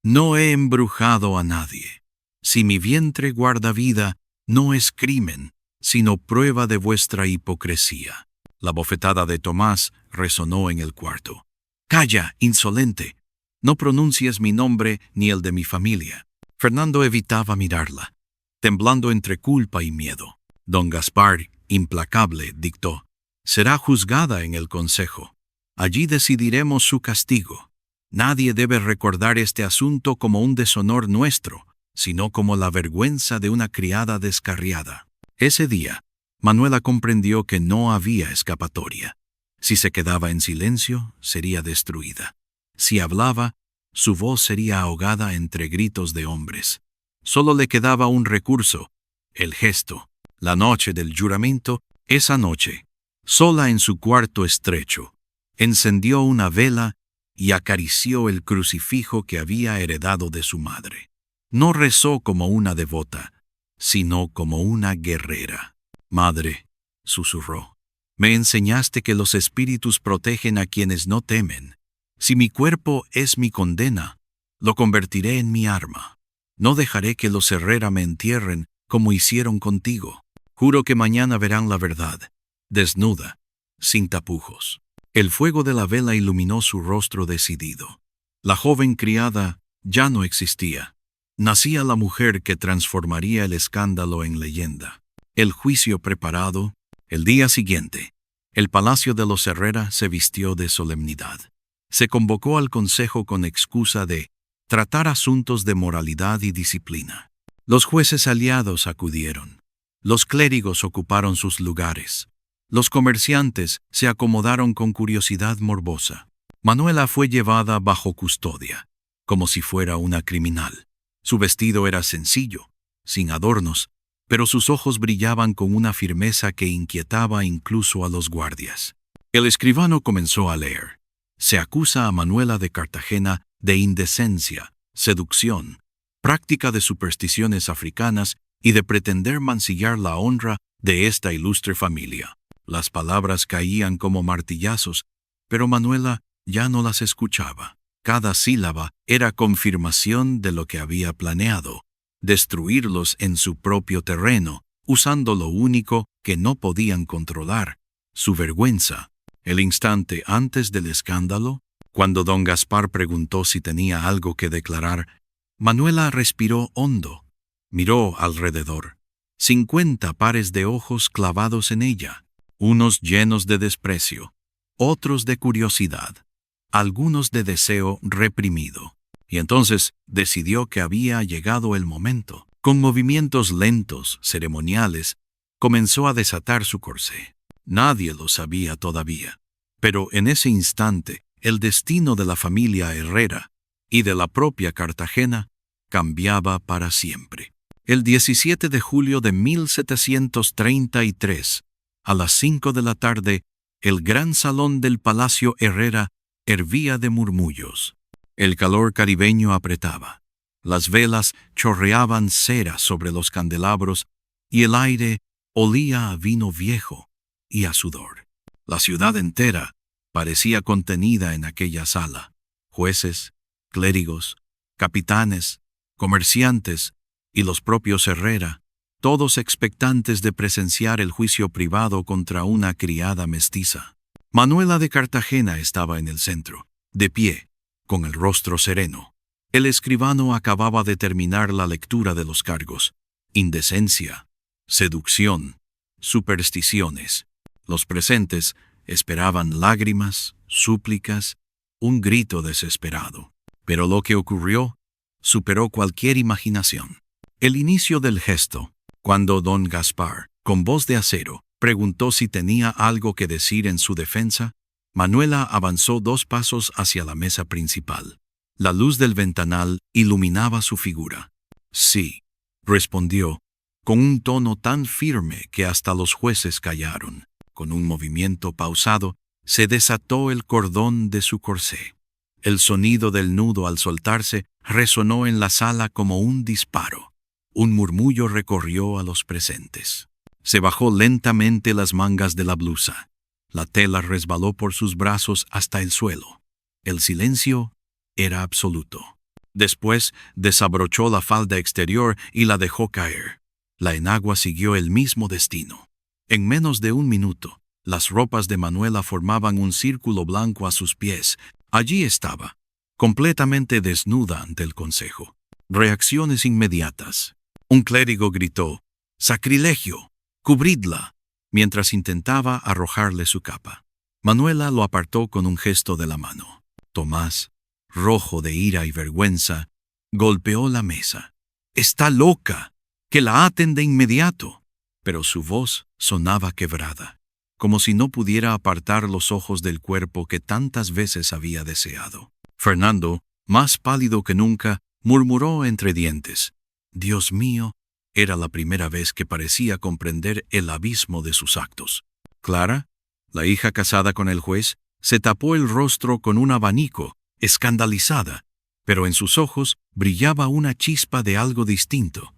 no he embrujado a nadie. Si mi vientre guarda vida, no es crimen, sino prueba de vuestra hipocresía. La bofetada de Tomás resonó en el cuarto. «Calla, insolente. No pronuncies mi nombre ni el de mi familia». Fernando evitaba mirarla, temblando entre culpa y miedo. Don Gaspar, implacable, dictó: «Será juzgada en el consejo. Allí decidiremos su castigo. Nadie debe recordar este asunto como un deshonor nuestro, sino como la vergüenza de una criada descarriada». Ese día, Manuela comprendió que no había escapatoria. Si se quedaba en silencio, sería destruida. Si hablaba, su voz sería ahogada entre gritos de hombres. Solo le quedaba un recurso: el gesto. La noche del juramento, esa noche, sola en su cuarto estrecho, encendió una vela y acarició el crucifijo que había heredado de su madre. No rezó como una devota, sino como una guerrera. «Madre», susurró, «me enseñaste que los espíritus protegen a quienes no temen. Si mi cuerpo es mi condena, lo convertiré en mi arma. No dejaré que los Herrera me entierren como hicieron contigo. Juro que mañana verán la verdad, desnuda, sin tapujos». El fuego de la vela iluminó su rostro decidido. La joven criada ya no existía. Nacía la mujer que transformaría el escándalo en leyenda. El juicio preparado, el día siguiente, el palacio de los Herrera se vistió de solemnidad. Se convocó al consejo con excusa de tratar asuntos de moralidad y disciplina. Los jueces aliados acudieron. Los clérigos ocuparon sus lugares. Los comerciantes se acomodaron con curiosidad morbosa. Manuela fue llevada bajo custodia, como si fuera una criminal. Su vestido era sencillo, sin adornos, pero sus ojos brillaban con una firmeza que inquietaba incluso a los guardias. El escribano comenzó a leer. Se acusa a Manuela de Cartagena de indecencia, seducción, práctica de supersticiones africanas y de pretender mancillar la honra de esta ilustre familia. Las palabras caían como martillazos, pero Manuela ya no las escuchaba. Cada sílaba era confirmación de lo que había planeado: destruirlos en su propio terreno, usando lo único que no podían controlar, su vergüenza. El instante antes del escándalo, cuando don Gaspar preguntó si tenía algo que declarar, Manuela respiró hondo, miró alrededor. 50 pares de ojos clavados en ella, unos llenos de desprecio, otros de curiosidad, algunos de deseo reprimido. Y entonces decidió que había llegado el momento. Con movimientos lentos, ceremoniales, comenzó a desatar su corsé. Nadie lo sabía todavía, pero en ese instante el destino de la familia Herrera y de la propia Cartagena cambiaba para siempre. El 17 de julio de 1733, a las 5 de la tarde, el gran salón del Palacio Herrera hervía de murmullos. El calor caribeño apretaba. Las velas chorreaban cera sobre los candelabros y el aire olía a vino viejo y a sudor. La ciudad entera parecía contenida en aquella sala. Jueces, clérigos, capitanes, comerciantes y los propios Herrera, todos expectantes de presenciar el juicio privado contra una criada mestiza. Manuela de Cartagena estaba en el centro, de pie, con el rostro sereno. El escribano acababa de terminar la lectura de los cargos: indecencia, seducción, supersticiones. Los presentes esperaban lágrimas, súplicas, un grito desesperado. Pero lo que ocurrió superó cualquier imaginación. El inicio del gesto, cuando don Gaspar, con voz de acero, preguntó si tenía algo que decir en su defensa, Manuela avanzó 2 pasos hacia la mesa principal. La luz del ventanal iluminaba su figura. Sí, respondió, con un tono tan firme que hasta los jueces callaron. Con un movimiento pausado, se desató el cordón de su corsé. El sonido del nudo al soltarse resonó en la sala como un disparo. Un murmullo recorrió a los presentes. Se bajó lentamente las mangas de la blusa. La tela resbaló por sus brazos hasta el suelo. El silencio era absoluto. Después desabrochó la falda exterior y la dejó caer. La enagua siguió el mismo destino. En menos de 1 minuto, las ropas de Manuela formaban un círculo blanco a sus pies. Allí estaba, completamente desnuda ante el consejo. Reacciones inmediatas. Un clérigo gritó: «¡Sacrilegio! ¡Cubridla!», mientras intentaba arrojarle su capa. Manuela lo apartó con un gesto de la mano. Tomás, rojo de ira y vergüenza, golpeó la mesa. «¡Está loca! ¡Que la aten de inmediato!». Pero su voz sonaba quebrada, como si no pudiera apartar los ojos del cuerpo que tantas veces había deseado. Fernando, más pálido que nunca, murmuró entre dientes: «Dios mío», era la primera vez que parecía comprender el abismo de sus actos. Clara, la hija casada con el juez, se tapó el rostro con un abanico, escandalizada, pero en sus ojos brillaba una chispa de algo distinto.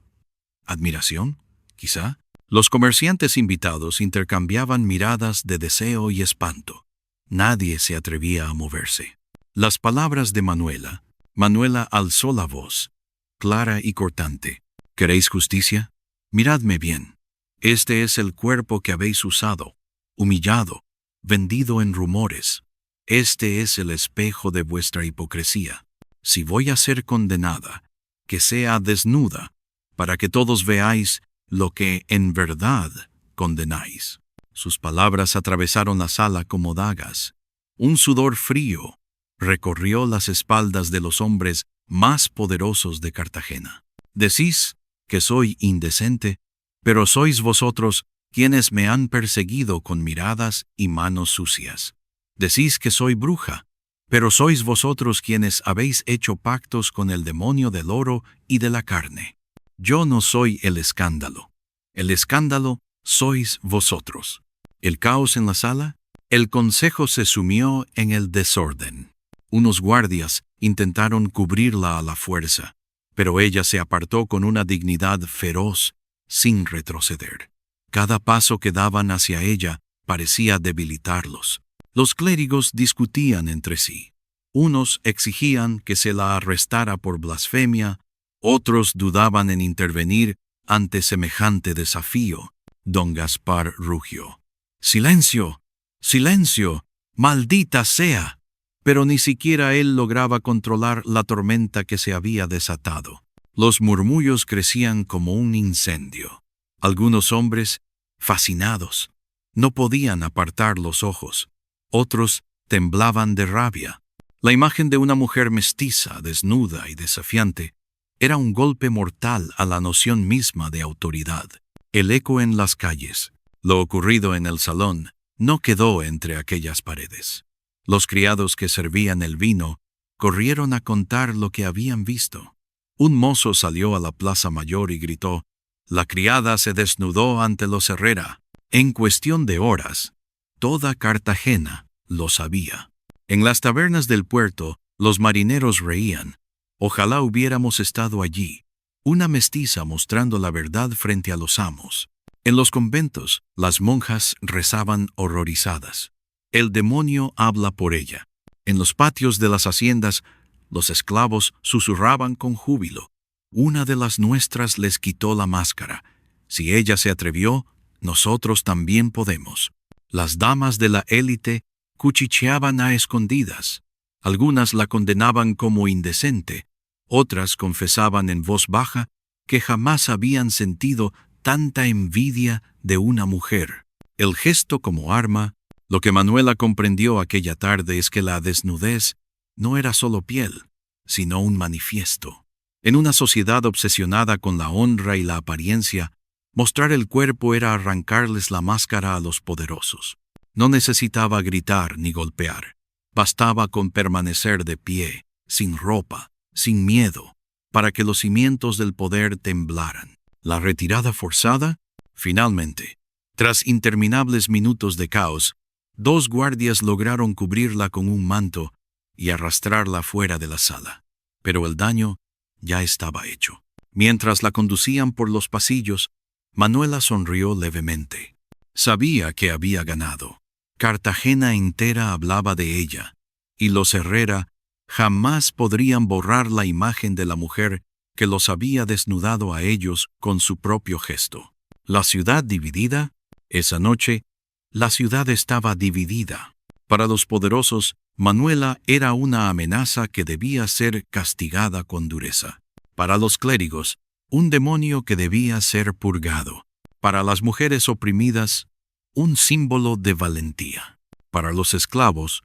¿Admiración? Quizá. Los comerciantes invitados intercambiaban miradas de deseo y espanto. Nadie se atrevía a moverse. Las palabras de Manuela alzó la voz, clara y cortante. ¿Queréis justicia? Miradme bien. Este es el cuerpo que habéis usado, humillado, vendido en rumores. Este es el espejo de vuestra hipocresía. Si voy a ser condenada, que sea desnuda, para que todos veáis lo que en verdad condenáis». Sus palabras atravesaron la sala como dagas. Un sudor frío recorrió las espaldas de los hombres más poderosos de Cartagena. «Decís que soy indecente, pero sois vosotros quienes me han perseguido con miradas y manos sucias. Decís que soy bruja, pero sois vosotros quienes habéis hecho pactos con el demonio del oro y de la carne. Yo no soy el escándalo. El escándalo sois vosotros». El caos en la sala, el consejo se sumió en el desorden. Unos guardias intentaron cubrirla a la fuerza, pero ella se apartó con una dignidad feroz, sin retroceder. Cada paso que daban hacia ella parecía debilitarlos. Los clérigos discutían entre sí. Unos exigían que se la arrestara por blasfemia, otros dudaban en intervenir ante semejante desafío. Don Gaspar rugió: «¡Silencio! ¡Silencio! ¡Maldita sea!». Pero ni siquiera él lograba controlar la tormenta que se había desatado. Los murmullos crecían como un incendio. Algunos hombres, fascinados, no podían apartar los ojos. Otros temblaban de rabia. La imagen de una mujer mestiza, desnuda y desafiante, era un golpe mortal a la noción misma de autoridad. El eco en las calles, lo ocurrido en el salón, no quedó entre aquellas paredes. Los criados que servían el vino corrieron a contar lo que habían visto. Un mozo salió a la plaza mayor y gritó: «La criada se desnudó ante los Herrera». En cuestión de horas, toda Cartagena lo sabía. En las tabernas del puerto, los marineros reían: «Ojalá hubiéramos estado allí». Una mestiza mostrando la verdad frente a los amos. En los conventos, las monjas rezaban horrorizadas: «El demonio habla por ella». En los patios de las haciendas, los esclavos susurraban con júbilo: «Una de las nuestras les quitó la máscara. Si ella se atrevió, nosotros también podemos. Las damas de la élite cuchicheaban a escondidas. Algunas la condenaban como indecente, otras confesaban en voz baja que jamás habían sentido tanta envidia de una mujer. El gesto como arma. Lo que Manuela comprendió aquella tarde es que la desnudez no era solo piel, sino un manifiesto. En una sociedad obsesionada con la honra y la apariencia, mostrar el cuerpo era arrancarles la máscara a los poderosos. No necesitaba gritar ni golpear. Bastaba con permanecer de pie, sin ropa, sin miedo, para que los cimientos del poder temblaran. La retirada forzada, finalmente, tras interminables minutos de caos, 2 guardias lograron cubrirla con un manto y arrastrarla fuera de la sala. Pero el daño ya estaba hecho. Mientras la conducían por los pasillos, Manuela sonrió levemente. Sabía que había ganado. Cartagena entera hablaba de ella, y los Herrera jamás podrían borrar la imagen de la mujer que los había desnudado a ellos con su propio gesto. La ciudad dividida. Esa noche, la ciudad estaba dividida. Para los poderosos, Manuela era una amenaza que debía ser castigada con dureza. Para los clérigos, un demonio que debía ser purgado. Para las mujeres oprimidas, un símbolo de valentía. Para los esclavos,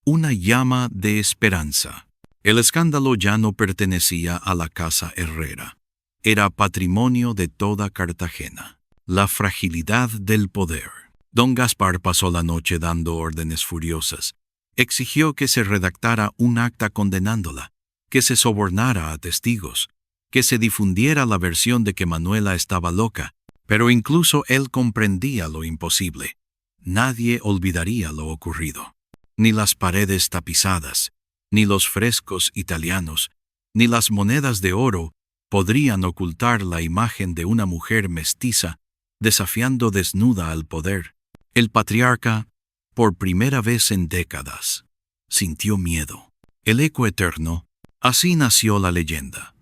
una llama de esperanza. El escándalo ya no pertenecía a la casa Herrera. Era patrimonio de toda Cartagena. La fragilidad del poder. Don Gaspar pasó la noche dando órdenes furiosas. Exigió que se redactara un acta condenándola, que se sobornara a testigos, que se difundiera la versión de que Manuela estaba loca, pero incluso él comprendía lo imposible. Nadie olvidaría lo ocurrido. Ni las paredes tapizadas, ni los frescos italianos, ni las monedas de oro podrían ocultar la imagen de una mujer mestiza desafiando desnuda al poder. El patriarca, por primera vez en décadas, sintió miedo. El eco eterno. Así nació la leyenda.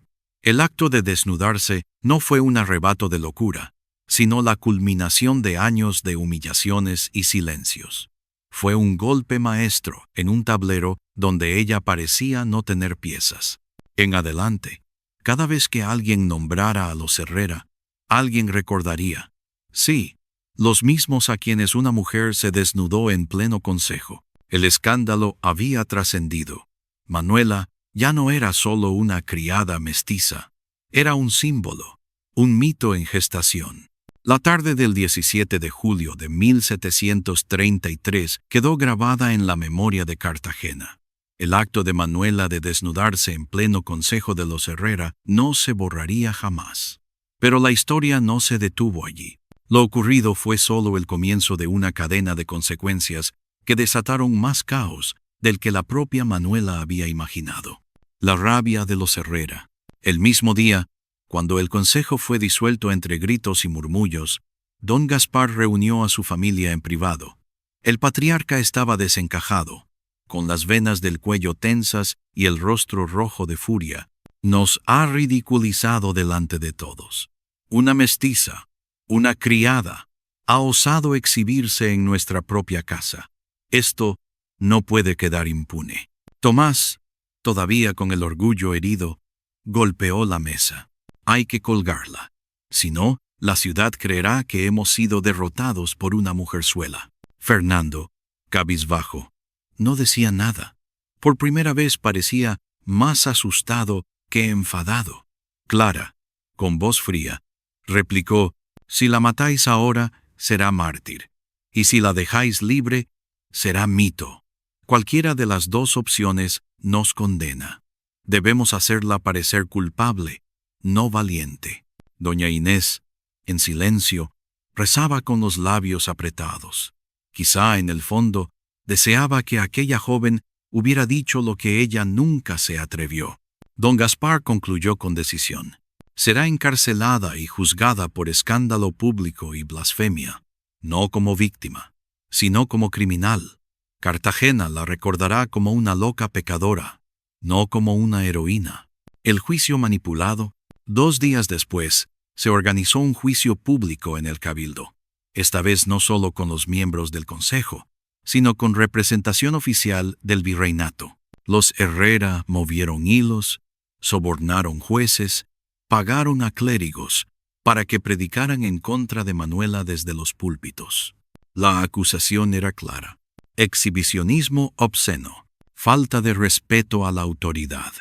El acto de desnudarse no fue un arrebato de locura, sino la culminación de años de humillaciones y silencios. Fue un golpe maestro en un tablero donde ella parecía no tener piezas. En adelante, cada vez que alguien nombrara a los Herrera, alguien recordaría. Sí, los mismos a quienes una mujer se desnudó en pleno consejo. El escándalo había trascendido. Manuela ya no era solo una criada mestiza. Era un símbolo, un mito en gestación. La tarde del 17 de julio de 1733 quedó grabada en la memoria de Cartagena. El acto de Manuela de desnudarse en pleno consejo de los Herrera no se borraría jamás. Pero la historia no se detuvo allí. Lo ocurrido fue solo el comienzo de una cadena de consecuencias que desataron más caos del que la propia Manuela había imaginado. La rabia de los Herrera. El mismo día, cuando el consejo fue disuelto entre gritos y murmullos, don Gaspar reunió a su familia en privado. El patriarca estaba desencajado, con las venas del cuello tensas y el rostro rojo de furia. Nos ha ridiculizado delante de todos. Una mestiza, una criada, ha osado exhibirse en nuestra propia casa. Esto no puede quedar impune. Tomás, todavía con el orgullo herido, golpeó la mesa. Hay que colgarla. Si no, la ciudad creerá que hemos sido derrotados por una mujerzuela. Fernando, cabizbajo, no decía nada. Por primera vez parecía más asustado que enfadado. Clara, con voz fría, replicó: si la matáis ahora, será mártir, y si la dejáis libre, será mito. Cualquiera de las dos opciones nos condena. Debemos hacerla parecer culpable, no valiente. Doña Inés, en silencio, rezaba con los labios apretados. Quizá en el fondo deseaba que aquella joven hubiera dicho lo que ella nunca se atrevió. Don Gaspar concluyó con decisión. Será encarcelada y juzgada por escándalo público y blasfemia, no como víctima, sino como criminal. Cartagena la recordará como una loca pecadora, no como una heroína. El juicio manipulado. 2 días después, Se organizó un juicio público en el cabildo, esta vez no solo con los miembros del consejo, sino con representación oficial del virreinato. Los Herrera movieron hilos, sobornaron jueces, pagaron a clérigos para que predicaran en contra de Manuela desde los púlpitos. La acusación era clara: exhibicionismo obsceno, falta de respeto a la autoridad,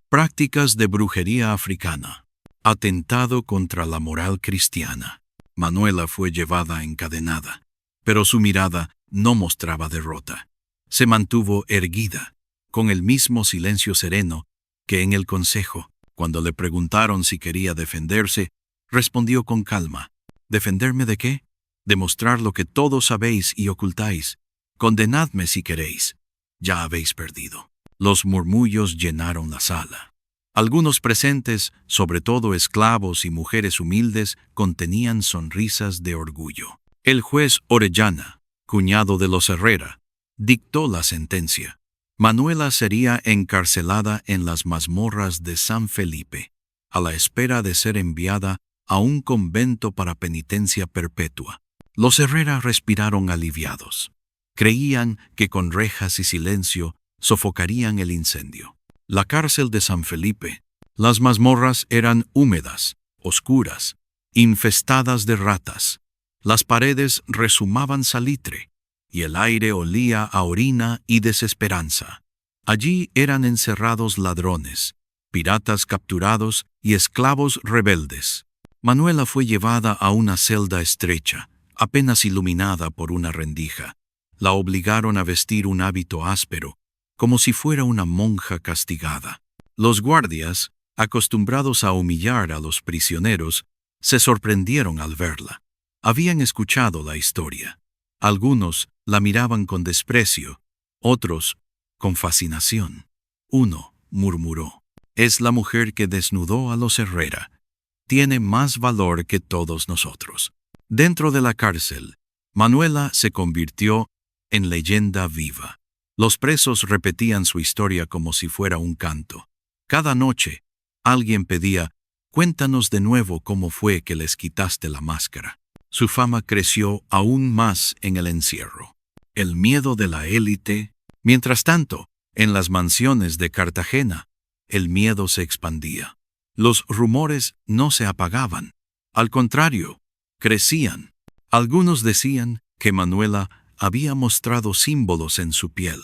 prácticas de brujería africana, atentado contra la moral cristiana. Manuela fue llevada encadenada, pero su mirada no mostraba derrota. Se mantuvo erguida, con el mismo silencio sereno que en el consejo. Cuando le preguntaron si quería defenderse, respondió con calma: ¿Defenderme de qué? Demostrar lo que todos sabéis y ocultáis. Condenadme si queréis. Ya habéis perdido. Los murmullos llenaron la sala. Algunos presentes, sobre todo esclavos y mujeres humildes, contenían sonrisas de orgullo. El juez Orellana, cuñado de los Herrera, dictó la sentencia. Manuela sería encarcelada en las mazmorras de San Felipe, a la espera de ser enviada a un convento para penitencia perpetua. Los Herrera respiraron aliviados. Creían que con rejas y silencio sofocarían el incendio. La cárcel de San Felipe. Las mazmorras eran húmedas, oscuras, infestadas de ratas. Las paredes rezumaban salitre, y el aire olía a orina y desesperanza. Allí eran encerrados ladrones, piratas capturados y esclavos rebeldes. Manuela fue llevada a una celda estrecha, apenas iluminada por una rendija. La obligaron a vestir un hábito áspero, como si fuera una monja castigada. Los guardias, acostumbrados a humillar a los prisioneros, se sorprendieron al verla. Habían escuchado la historia. Algunos la miraban con desprecio, otros con fascinación. Uno murmuró: «Es la mujer que desnudó a los Herrera. Tiene más valor que todos nosotros». Dentro de la cárcel, Manuela se convirtió en leyenda viva. Los presos repetían su historia como si fuera un canto. Cada noche, alguien pedía: «Cuéntanos de nuevo cómo fue que les quitaste la máscara». Su fama creció aún más en el encierro. El miedo de la élite. Mientras tanto, en las mansiones de Cartagena, el miedo se expandía. Los rumores no se apagaban. Al contrario, crecían. Algunos decían que Manuela había mostrado símbolos en su piel,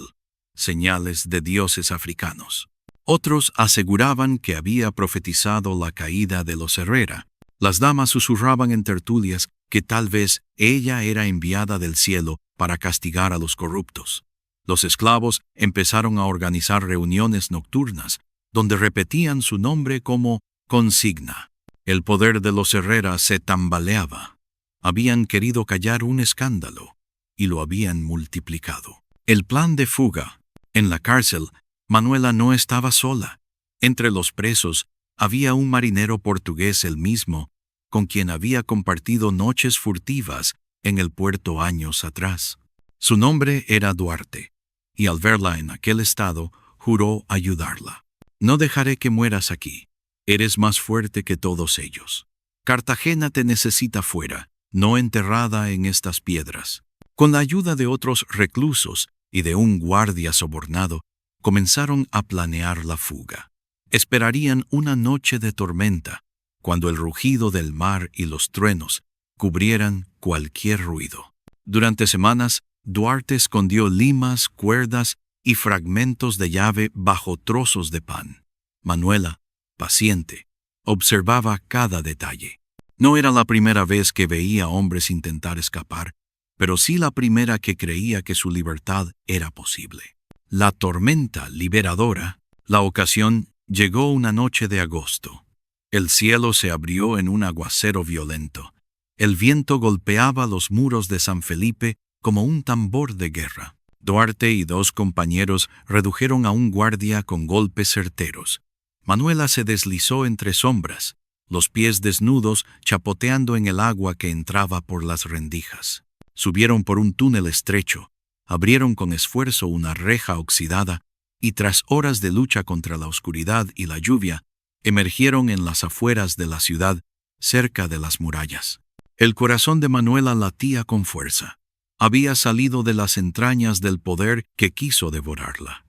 señales de dioses africanos. Otros aseguraban que había profetizado la caída de los Herrera. Las damas susurraban en tertulias que tal vez ella era enviada del cielo para castigar a los corruptos. Los esclavos empezaron a organizar reuniones nocturnas, donde repetían su nombre como consigna. El poder de los Herrera se tambaleaba. Habían querido callar un escándalo, y lo habían multiplicado. El plan de fuga. En la cárcel, Manuela no estaba sola. Entre los presos había un marinero portugués, el mismo con quien había compartido noches furtivas en el puerto años atrás. Su nombre era Duarte, y al verla en aquel estado, juró ayudarla. «No dejaré que mueras aquí. Eres más fuerte que todos ellos. Cartagena te necesita fuera, no enterrada en estas piedras». Con la ayuda de otros reclusos y de un guardia sobornado, comenzaron a planear la fuga. Esperarían una noche de tormenta, cuando el rugido del mar y los truenos cubrieran cualquier ruido. Durante semanas, Duarte escondió limas, cuerdas y fragmentos de llave bajo trozos de pan. Manuela, paciente, observaba cada detalle. No era la primera vez que veía hombres intentar escapar, pero sí la primera que creía que su libertad era posible. La tormenta liberadora. La ocasión llegó una noche de agosto. El cielo se abrió en un aguacero violento. El viento golpeaba los muros de San Felipe como un tambor de guerra. Duarte y dos compañeros redujeron a un guardia con golpes certeros. Manuela se deslizó entre sombras, los pies desnudos chapoteando en el agua que entraba por las rendijas. Subieron por un túnel estrecho, abrieron con esfuerzo una reja oxidada y tras horas de lucha contra la oscuridad y la lluvia, emergieron en las afueras de la ciudad cerca de las murallas. El corazón de Manuela latía con fuerza. Había salido de las entrañas del poder que quiso devorarla.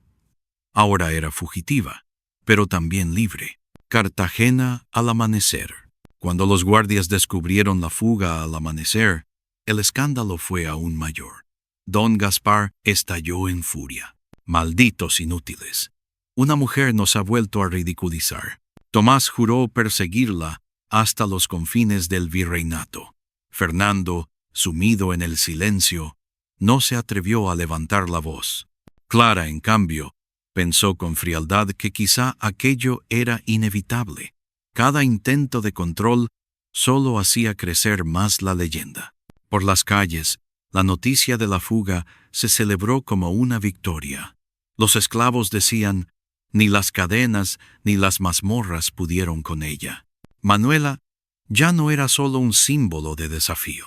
Ahora era fugitiva, pero también libre. Cartagena al amanecer. Cuando los guardias descubrieron la fuga al amanecer, el escándalo fue aún mayor. Don Gaspar estalló en furia. «Malditos inútiles. Una mujer nos ha vuelto a ridiculizar». Tomás juró perseguirla hasta los confines del virreinato. Fernando, sumido en el silencio, no se atrevió a levantar la voz. Clara, en cambio, pensó con frialdad que quizá aquello era inevitable. Cada intento de control solo hacía crecer más la leyenda. Por las calles, la noticia de la fuga se celebró como una victoria. Los esclavos decían: ni las cadenas ni las mazmorras pudieron con ella. Manuela ya no era solo un símbolo de desafío.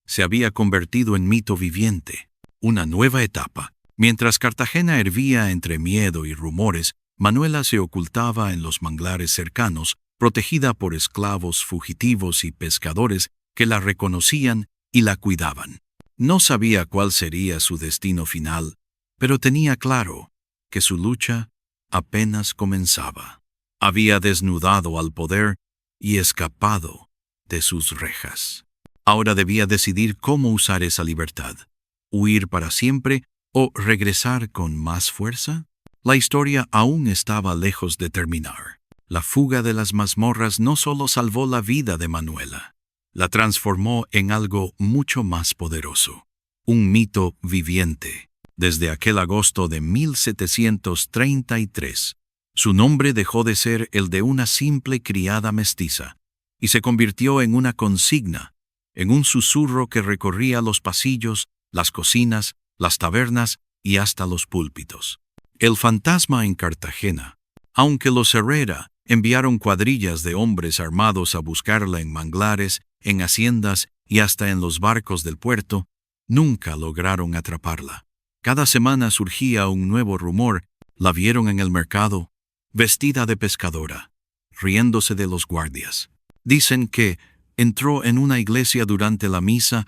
Se había convertido en mito viviente, una nueva etapa. Mientras Cartagena hervía entre miedo y rumores, Manuela se ocultaba en los manglares cercanos, protegida por esclavos fugitivos y pescadores que la reconocían y la cuidaban. No sabía cuál sería su destino final, pero tenía claro que su lucha apenas comenzaba. Había desnudado al poder y escapado de sus rejas. Ahora debía decidir cómo usar esa libertad: huir para siempre o regresar con más fuerza. La historia aún estaba lejos de terminar. La fuga de las mazmorras no solo salvó la vida de Manuela, la transformó en algo mucho más poderoso, un mito viviente. Desde aquel agosto de 1733, su nombre dejó de ser el de una simple criada mestiza y se convirtió en una consigna, en un susurro que recorría los pasillos, las cocinas, las tabernas y hasta los púlpitos. El fantasma en Cartagena. Aunque los Herrera enviaron cuadrillas de hombres armados a buscarla en manglares, en haciendas y hasta en los barcos del puerto, nunca lograron atraparla. Cada semana surgía un nuevo rumor. La vieron en el mercado, vestida de pescadora, riéndose de los guardias. Dicen que entró en una iglesia durante la misa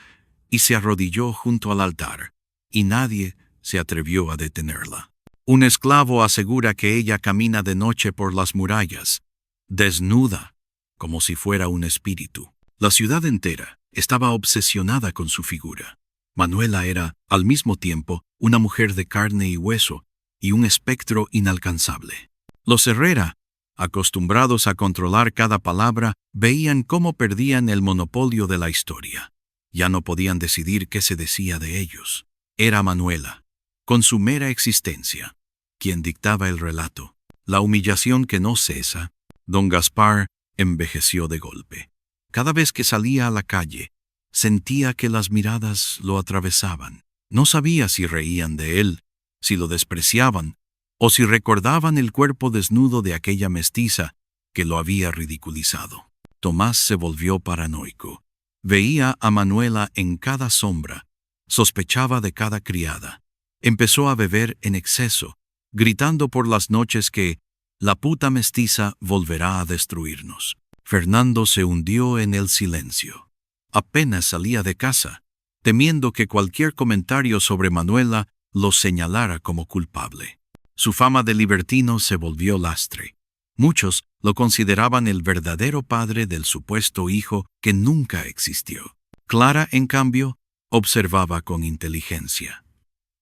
y se arrodilló junto al altar, y nadie se atrevió a detenerla. Un esclavo asegura que ella camina de noche por las murallas, desnuda, como si fuera un espíritu. La ciudad entera estaba obsesionada con su figura. Manuela era, al mismo tiempo, una mujer de carne y hueso y un espectro inalcanzable. Los Herrera, acostumbrados a controlar cada palabra, veían cómo perdían el monopolio de la historia. Ya no podían decidir qué se decía de ellos. Era Manuela, con su mera existencia, quien dictaba el relato. La humillación que no cesa. Don Gaspar envejeció de golpe. Cada vez que salía a la calle, sentía que las miradas lo atravesaban. No sabía si reían de él, si lo despreciaban, o si recordaban el cuerpo desnudo de aquella mestiza que lo había ridiculizado. Tomás se volvió paranoico. Veía a Manuela en cada sombra, sospechaba de cada criada. Empezó a beber en exceso, gritando por las noches que la puta mestiza volverá a destruirnos. Fernando se hundió en el silencio. Apenas salía de casa, temiendo que cualquier comentario sobre Manuela lo señalara como culpable. Su fama de libertino se volvió lastre. Muchos lo consideraban el verdadero padre del supuesto hijo que nunca existió. Clara, en cambio, observaba con inteligencia.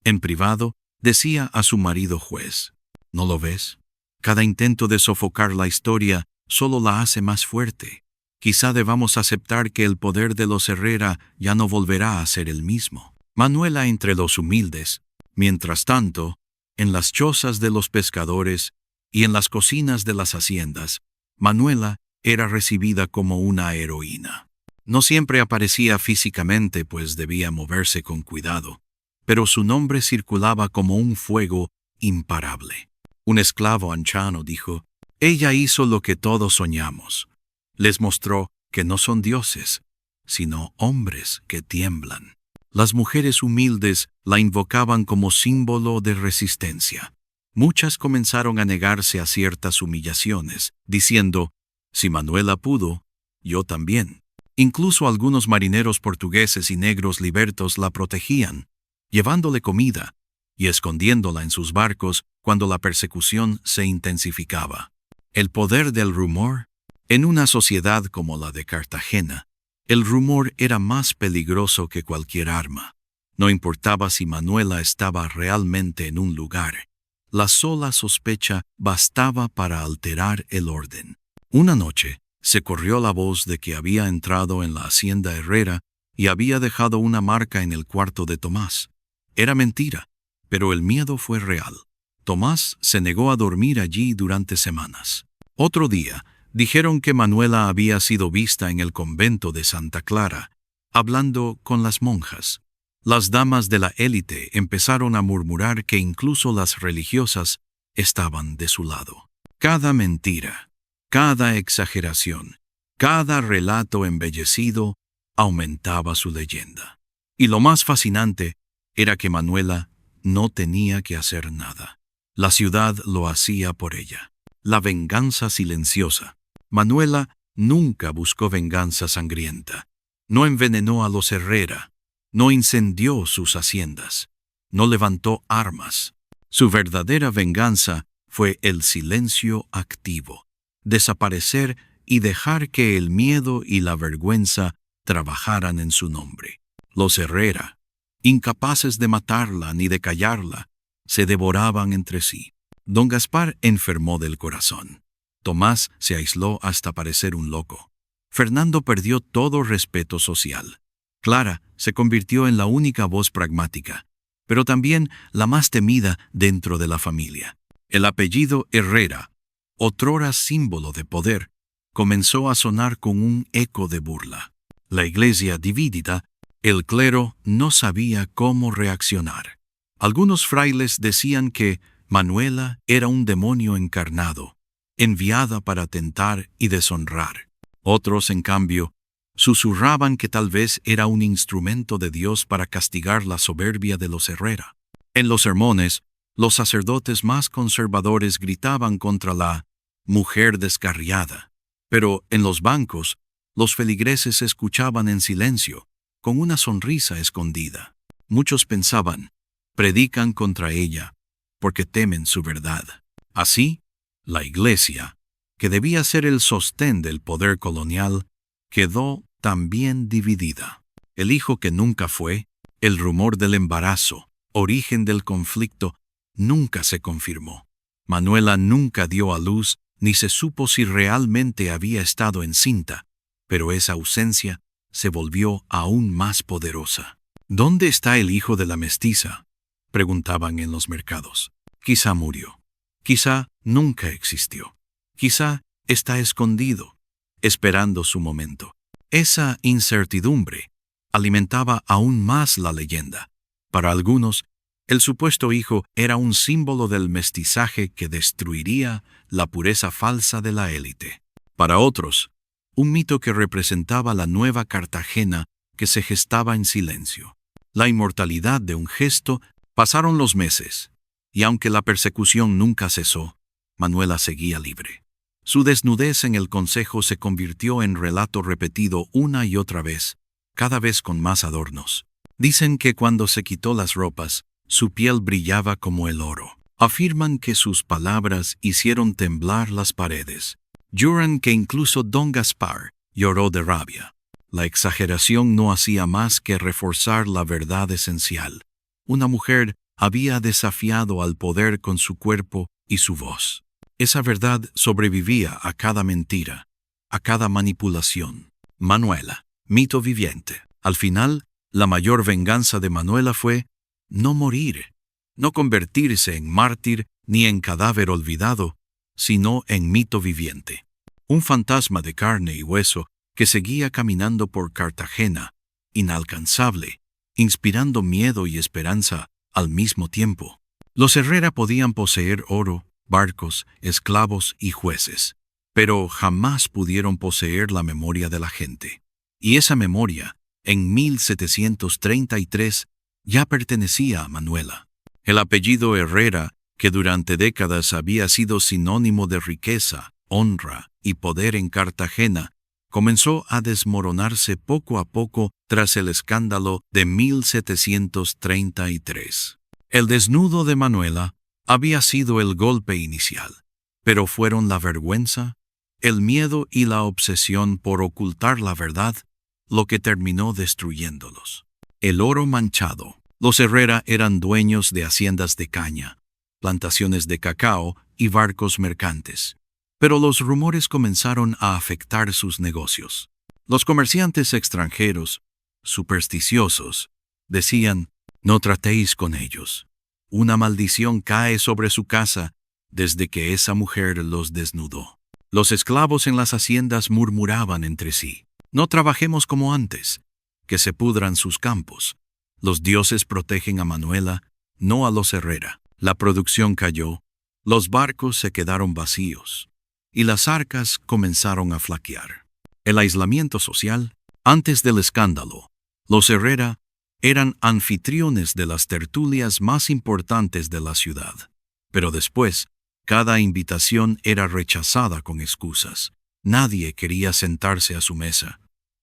En privado, decía a su marido juez: ¿no lo ves? Cada intento de sofocar la historia solo la hace más fuerte. Quizá debamos aceptar que el poder de los Herrera ya no volverá a ser el mismo. Manuela entre los humildes. Mientras tanto, en las chozas de los pescadores y en las cocinas de las haciendas, Manuela era recibida como una heroína. No siempre aparecía físicamente, pues debía moverse con cuidado, pero su nombre circulaba como un fuego imparable. Un esclavo anciano dijo: «Ella hizo lo que todos soñamos. Les mostró que no son dioses, sino hombres que tiemblan». Las mujeres humildes la invocaban como símbolo de resistencia. Muchas comenzaron a negarse a ciertas humillaciones, diciendo: «Si Manuela pudo, Yo también. Incluso algunos marineros portugueses y negros libertos la protegían, llevándole comida y escondiéndola en sus barcos cuando la persecución se intensificaba. El poder del rumor. En una sociedad como la de Cartagena, el rumor era más peligroso que cualquier arma. No importaba si Manuela estaba realmente en un lugar. La sola sospecha bastaba para alterar el orden. Una noche, se corrió la voz de que había entrado en la hacienda Herrera y había dejado una marca en el cuarto de Tomás. Era mentira, pero el miedo fue real. Tomás se negó a dormir allí durante semanas. Otro día, dijeron que Manuela había sido vista en el convento de Santa Clara, hablando con las monjas. Las damas de la élite empezaron a murmurar que incluso las religiosas estaban de su lado. Cada mentira, cada exageración, cada relato embellecido aumentaba su leyenda. Y lo más fascinante era que Manuela no tenía que hacer nada. La ciudad lo hacía por ella. La venganza silenciosa. Manuela nunca buscó venganza sangrienta. No envenenó a los Herrera. No incendió sus haciendas. No levantó armas. Su verdadera venganza fue el silencio activo. Desaparecer y dejar que el miedo y la vergüenza trabajaran en su nombre. Los Herrera, incapaces de matarla ni de callarla, se devoraban entre sí. Don Gaspar enfermó del corazón. Tomás se aisló hasta parecer un loco. Fernando perdió todo respeto social. Clara se convirtió en la única voz pragmática, pero también la más temida dentro de la familia. El apellido Herrera, otrora símbolo de poder, comenzó a sonar con un eco de burla. La iglesia dividida, el clero no sabía cómo reaccionar. Algunos frailes decían que Manuela era un demonio encarnado, enviada para tentar y deshonrar. Otros, en cambio, susurraban que tal vez era un instrumento de Dios para castigar la soberbia de los Herrera. En los sermones, los sacerdotes más conservadores gritaban contra la mujer descarriada, pero en los bancos, los feligreses escuchaban en silencio, con una sonrisa escondida. Muchos pensaban, predican contra ella, porque temen su verdad. Así, la Iglesia, que debía ser el sostén del poder colonial, quedó también dividida. El hijo que nunca fue, el rumor del embarazo, origen del conflicto, nunca se confirmó. Manuela nunca dio a luz, ni se supo si realmente había estado encinta, pero esa ausencia se volvió aún más poderosa. ¿Dónde está el hijo de la mestiza?, preguntaban en los mercados. Quizá murió. Quizá nunca existió. Quizá está escondido, esperando su momento. Esa incertidumbre alimentaba aún más la leyenda. Para algunos, el supuesto hijo era un símbolo del mestizaje que destruiría la pureza falsa de la élite. Para otros, un mito que representaba la nueva Cartagena que se gestaba en silencio. La inmortalidad de un gesto. Pasaron los meses, y aunque la persecución nunca cesó, Manuela seguía libre. Su desnudez en el consejo se convirtió en relato repetido una y otra vez, cada vez con más adornos. Dicen que cuando se quitó las ropas, su piel brillaba como el oro. Afirman que sus palabras hicieron temblar las paredes. Juran que incluso Don Gaspar lloró de rabia. La exageración no hacía más que reforzar la verdad esencial. Una mujer había desafiado al poder con su cuerpo y su voz. Esa verdad sobrevivía a cada mentira, a cada manipulación. Manuela, mito viviente. Al final, la mayor venganza de Manuela fue no morir, no convertirse en mártir ni en cadáver olvidado, sino en mito viviente. Un fantasma de carne y hueso que seguía caminando por Cartagena, inalcanzable, inspirando miedo y esperanza al mismo tiempo. Los Herrera podían poseer oro, barcos, esclavos y jueces, pero jamás pudieron poseer la memoria de la gente. Y esa memoria, en 1733, ya pertenecía a Manuela. El apellido Herrera, que durante décadas había sido sinónimo de riqueza, honra y poder en Cartagena, comenzó a desmoronarse poco a poco tras el escándalo de 1733. El desnudo de Manuela había sido el golpe inicial, pero fueron la vergüenza, el miedo y la obsesión por ocultar la verdad lo que terminó destruyéndolos. El oro manchado. Los Herrera eran dueños de haciendas de caña, plantaciones de cacao y barcos mercantes. Pero los rumores comenzaron a afectar sus negocios. Los comerciantes extranjeros, supersticiosos, decían: «No tratéis con ellos. Una maldición cae sobre su casa desde que esa mujer los desnudó». Los esclavos en las haciendas murmuraban entre sí: «No trabajemos como antes, que se pudran sus campos. Los dioses protegen a Manuela, no a los Herrera». La producción cayó, los barcos se quedaron vacíos y las arcas comenzaron a flaquear. El aislamiento social. Antes del escándalo, los Herrera eran anfitriones de las tertulias más importantes de la ciudad. Pero después, cada invitación era rechazada con excusas. Nadie quería sentarse a su mesa,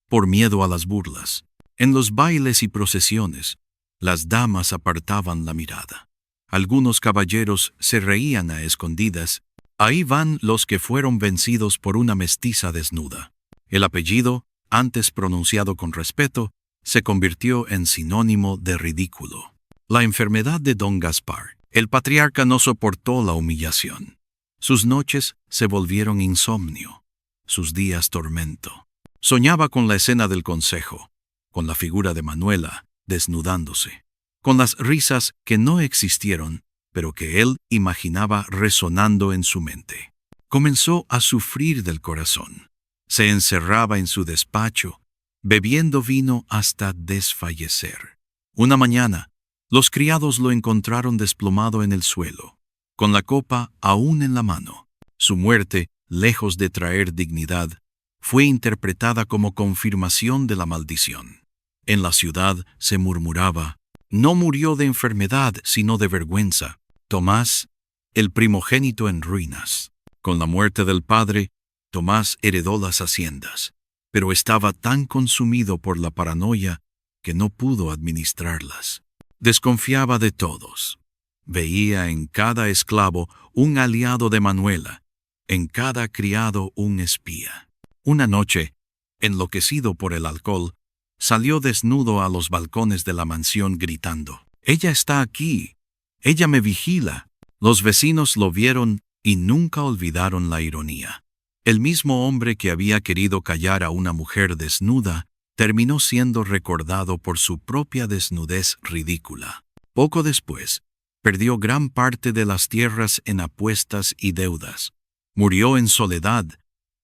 por miedo a las burlas. En los bailes y procesiones, las damas apartaban la mirada. Algunos caballeros se reían a escondidas. «Ahí van los que fueron vencidos por una mestiza desnuda». El apellido, antes pronunciado con respeto, se convirtió en sinónimo de ridículo. La enfermedad de don Gaspar. El patriarca no soportó la humillación. Sus noches se volvieron insomnio, sus días tormento. Soñaba con la escena del consejo, con la figura de Manuela desnudándose, con las risas que no existieron, pero que él imaginaba resonando en su mente. Comenzó a sufrir del corazón. Se encerraba en su despacho, bebiendo vino hasta desfallecer. Una mañana, los criados lo encontraron desplomado en el suelo, con la copa aún en la mano. Su muerte, lejos de traer dignidad, fue interpretada como confirmación de la maldición. En la ciudad se murmuraba: «No murió de enfermedad, sino de vergüenza». Tomás, el primogénito en ruinas. Con la muerte del padre, Tomás heredó las haciendas, pero estaba tan consumido por la paranoia que no pudo administrarlas. Desconfiaba de todos. Veía en cada esclavo un aliado de Manuela, en cada criado un espía. Una noche, enloquecido por el alcohol, salió desnudo a los balcones de la mansión gritando: «Ella está aquí. Ella me vigila». Los vecinos lo vieron y nunca olvidaron la ironía. El mismo hombre que había querido callar a una mujer desnuda terminó siendo recordado por su propia desnudez ridícula. Poco después, perdió gran parte de las tierras en apuestas y deudas. Murió en soledad,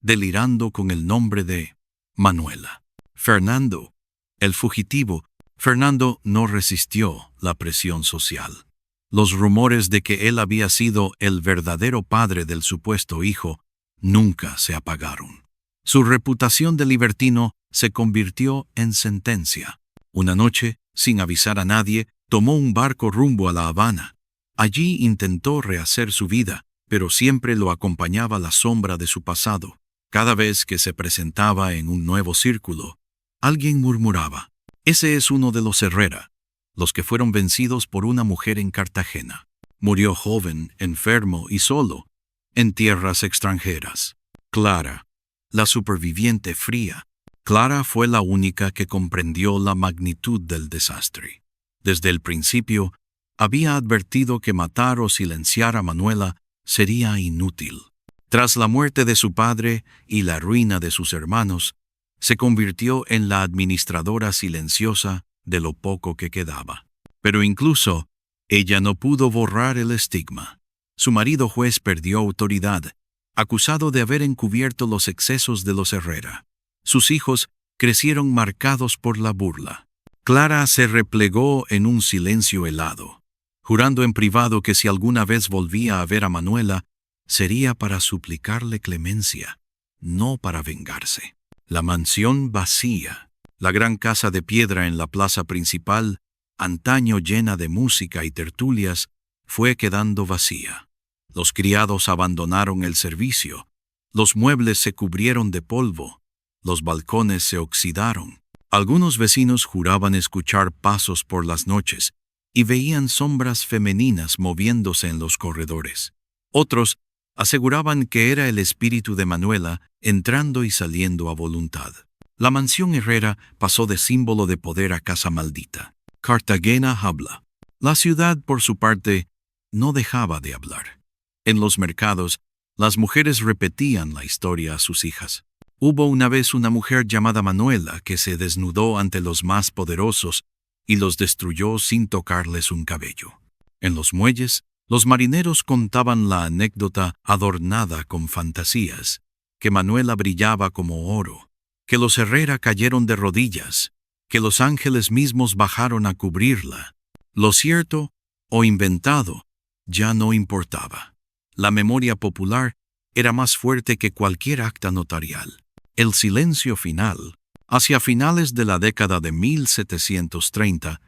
delirando con el nombre de Manuela. Fernando, el fugitivo. Fernando no resistió la presión social. Los rumores de que él había sido el verdadero padre del supuesto hijo nunca se apagaron. Su reputación de libertino se convirtió en sentencia. Una noche, sin avisar a nadie, tomó un barco rumbo a La Habana. Allí intentó rehacer su vida, pero siempre lo acompañaba la sombra de su pasado. Cada vez que se presentaba en un nuevo círculo, alguien murmuraba: «Ese es uno de los Herrera, los que fueron vencidos por una mujer en Cartagena. Murió joven, enfermo y solo, en tierras extranjeras». Clara, la superviviente fría. Clara fue la única que comprendió la magnitud del desastre. Desde el principio, había advertido que matar o silenciar a Manuela sería inútil. Tras la muerte de su padre y la ruina de sus hermanos, se convirtió en la administradora silenciosa de lo poco que quedaba. Pero incluso ella no pudo borrar el estigma. Su marido juez perdió autoridad, acusado de haber encubierto los excesos de los Herrera. Sus hijos crecieron marcados por la burla. Clara se replegó en un silencio helado, jurando en privado que si alguna vez volvía a ver a Manuela, sería para suplicarle clemencia, no para vengarse. La mansión vacía, la gran casa de piedra en la plaza principal, antaño llena de música y tertulias, fue quedando vacía. Los criados abandonaron el servicio, los muebles se cubrieron de polvo, los balcones se oxidaron. Algunos vecinos juraban escuchar pasos por las noches y veían sombras femeninas moviéndose en los corredores. Otros aseguraban que era el espíritu de Manuela entrando y saliendo a voluntad. La mansión Herrera pasó de símbolo de poder a casa maldita. Cartagena habla. La ciudad, por su parte, no dejaba de hablar. En los mercados, las mujeres repetían la historia a sus hijas. Hubo una vez una mujer llamada Manuela que se desnudó ante los más poderosos y los destruyó sin tocarles un cabello. En los muelles, los marineros contaban la anécdota adornada con fantasías, que Manuela brillaba como oro, que los Herrera cayeron de rodillas, que los ángeles mismos bajaron a cubrirla. Lo cierto o inventado ya no importaba. La memoria popular era más fuerte que cualquier acta notarial. El silencio final. Hacia finales de la década de 1730,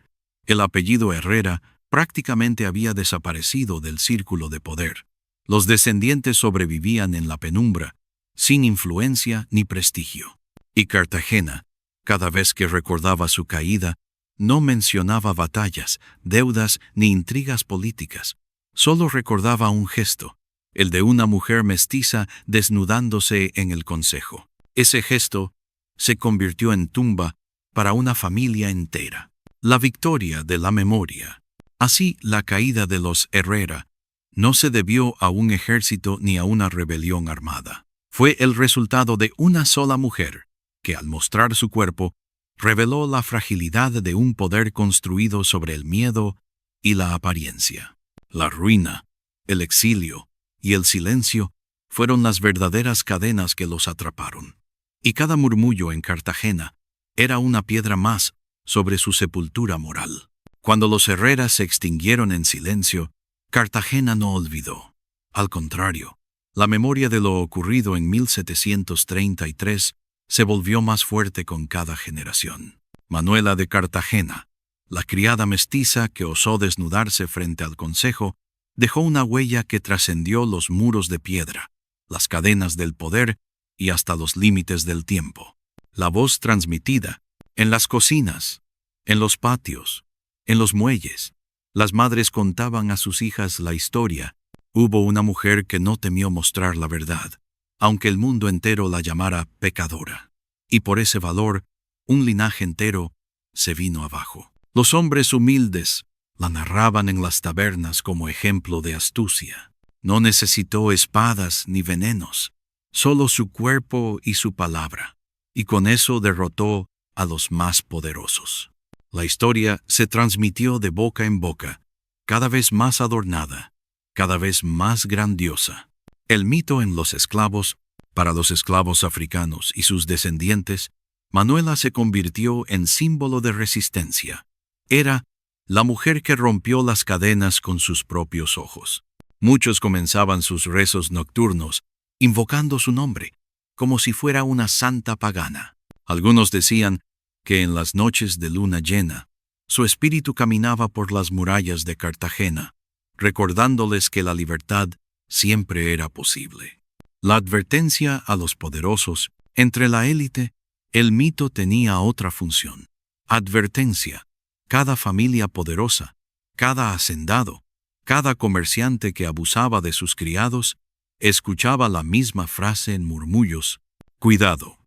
el apellido Herrera prácticamente había desaparecido del círculo de poder. Los descendientes sobrevivían en la penumbra, sin influencia ni prestigio. Y Cartagena, cada vez que recordaba su caída, no mencionaba batallas, deudas ni intrigas políticas. Solo recordaba un gesto, el de una mujer mestiza desnudándose en el consejo. Ese gesto se convirtió en tumba para una familia entera. La victoria de la memoria. Así, la caída de los Herrera no se debió a un ejército ni a una rebelión armada. Fue el resultado de una sola mujer, que al mostrar su cuerpo, reveló la fragilidad de un poder construido sobre el miedo y la apariencia. La ruina, el exilio y el silencio fueron las verdaderas cadenas que los atraparon. Y cada murmullo en Cartagena era una piedra más sobre su sepultura moral. Cuando los Herrera se extinguieron en silencio, Cartagena no olvidó. Al contrario, la memoria de lo ocurrido en 1733 se volvió más fuerte con cada generación. Manuela de Cartagena, la criada mestiza que osó desnudarse frente al consejo, dejó una huella que trascendió los muros de piedra, las cadenas del poder y hasta los límites del tiempo. La voz transmitida en las cocinas, en los patios, en los muelles. Las madres contaban a sus hijas la historia. Hubo una mujer que no temió mostrar la verdad, aunque el mundo entero la llamara pecadora. Y por ese valor, un linaje entero se vino abajo. Los hombres humildes la narraban en las tabernas como ejemplo de astucia. No necesitó espadas ni venenos, solo su cuerpo y su palabra, y con eso derrotó a los más poderosos. La historia se transmitió de boca en boca, cada vez más adornada, cada vez más grandiosa. El mito en los esclavos. Para los esclavos africanos y sus descendientes, Manuela se convirtió en símbolo de resistencia. Era la mujer que rompió las cadenas con sus propios ojos. Muchos comenzaban sus rezos nocturnos invocando su nombre, como si fuera una santa pagana. Algunos decían que en las noches de luna llena, su espíritu caminaba por las murallas de Cartagena, recordándoles que la libertad siempre era posible. La advertencia a los poderosos. Entre la élite, el mito tenía otra función. Advertencia. Cada familia poderosa, cada hacendado, cada comerciante que abusaba de sus criados, escuchaba la misma frase en murmullos: cuidado,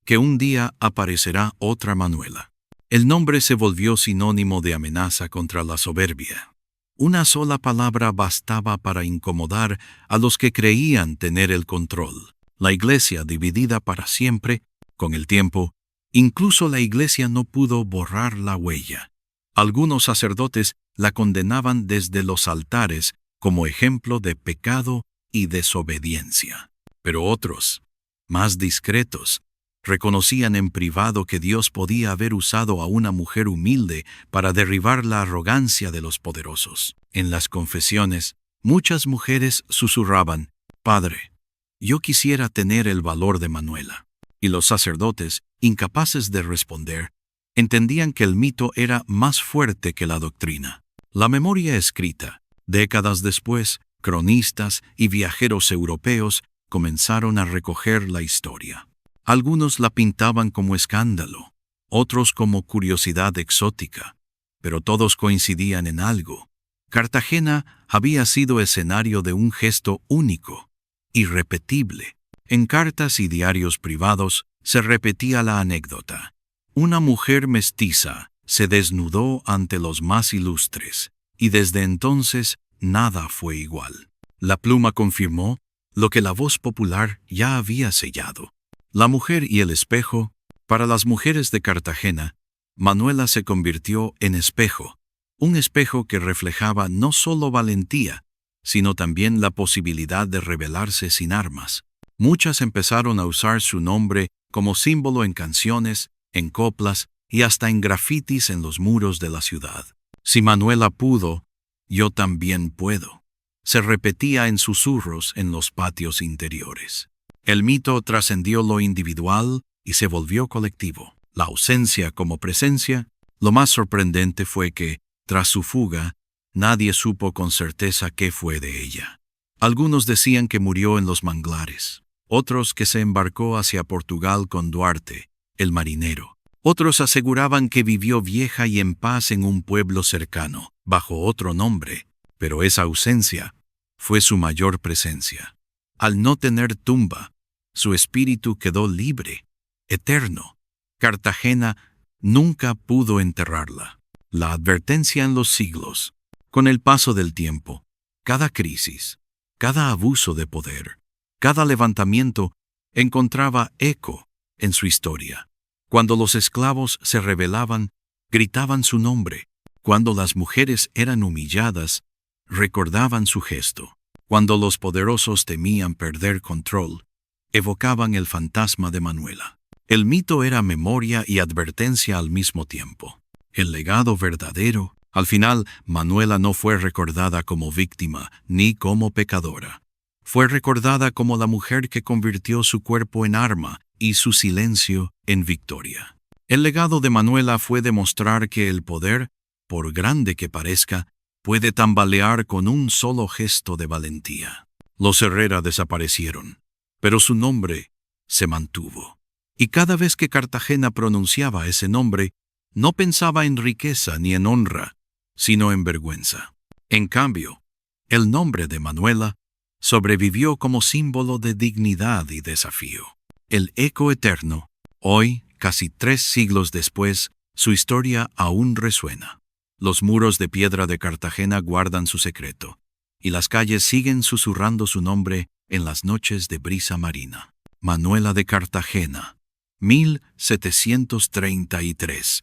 que un día aparecerá otra Manuela. El nombre se volvió sinónimo de amenaza contra la soberbia. Una sola palabra bastaba para incomodar a los que creían tener el control. La iglesia dividida para siempre, con el tiempo, incluso la iglesia no pudo borrar la huella. Algunos sacerdotes la condenaban desde los altares como ejemplo de pecado y desobediencia. Pero otros, más discretos, reconocían en privado que Dios podía haber usado a una mujer humilde para derribar la arrogancia de los poderosos. En las confesiones, muchas mujeres susurraban: Padre, yo quisiera tener el valor de Manuela. Y los sacerdotes, incapaces de responder, entendían que el mito era más fuerte que la doctrina. La memoria escrita. Décadas después, cronistas y viajeros europeos comenzaron a recoger la historia. Algunos la pintaban como escándalo, otros como curiosidad exótica, pero todos coincidían en algo. Cartagena había sido escenario de un gesto único, irrepetible. En cartas y diarios privados se repetía la anécdota. Una mujer mestiza se desnudó ante los más ilustres, y desde entonces nada fue igual. La pluma confirmó lo que la voz popular ya había sellado. La mujer y el espejo. Para las mujeres de Cartagena, Manuela se convirtió en espejo, un espejo que reflejaba no solo valentía, sino también la posibilidad de rebelarse sin armas. Muchas empezaron a usar su nombre como símbolo en canciones, en coplas y hasta en grafitis en los muros de la ciudad. Si Manuela pudo, yo también puedo. Se repetía en susurros en los patios interiores. El mito trascendió lo individual y se volvió colectivo. La ausencia como presencia. Lo más sorprendente fue que, tras su fuga, nadie supo con certeza qué fue de ella. Algunos decían que murió en los manglares, otros que se embarcó hacia Portugal con Duarte, el marinero. Otros aseguraban que vivió vieja y en paz en un pueblo cercano, bajo otro nombre, pero esa ausencia fue su mayor presencia. Al no tener tumba, su espíritu quedó libre, eterno. Cartagena nunca pudo enterrarla. La advertencia en los siglos. Con el paso del tiempo, cada crisis, cada abuso de poder, cada levantamiento encontraba eco en su historia. Cuando los esclavos se rebelaban, gritaban su nombre. Cuando las mujeres eran humilladas, recordaban su gesto. Cuando los poderosos temían perder control, evocaban el fantasma de Manuela. El mito era memoria y advertencia al mismo tiempo. El legado verdadero. Al final, Manuela no fue recordada como víctima ni como pecadora. Fue recordada como la mujer que convirtió su cuerpo en arma y su silencio en victoria. El legado de Manuela fue demostrar que el poder, por grande que parezca, puede tambalear con un solo gesto de valentía. Los Herrera desaparecieron, pero su nombre se mantuvo. Y cada vez que Cartagena pronunciaba ese nombre, no pensaba en riqueza ni en honra, sino en vergüenza. En cambio, el nombre de Manuela sobrevivió como símbolo de dignidad y desafío. El eco eterno. Hoy, casi 3 siglos después, su historia aún resuena. Los muros de piedra de Cartagena guardan su secreto, y las calles siguen susurrando su nombre en las noches de brisa marina. Manuela de Cartagena, 1733.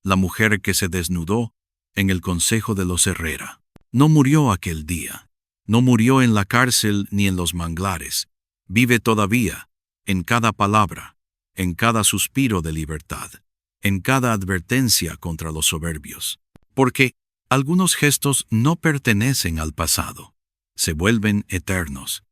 La mujer que se desnudó en el Consejo de los Herrera. No murió aquel día. No murió en la cárcel ni en los manglares. Vive todavía, en cada palabra, en cada suspiro de libertad, en cada advertencia contra los soberbios. Porque algunos gestos no pertenecen al pasado, se vuelven eternos.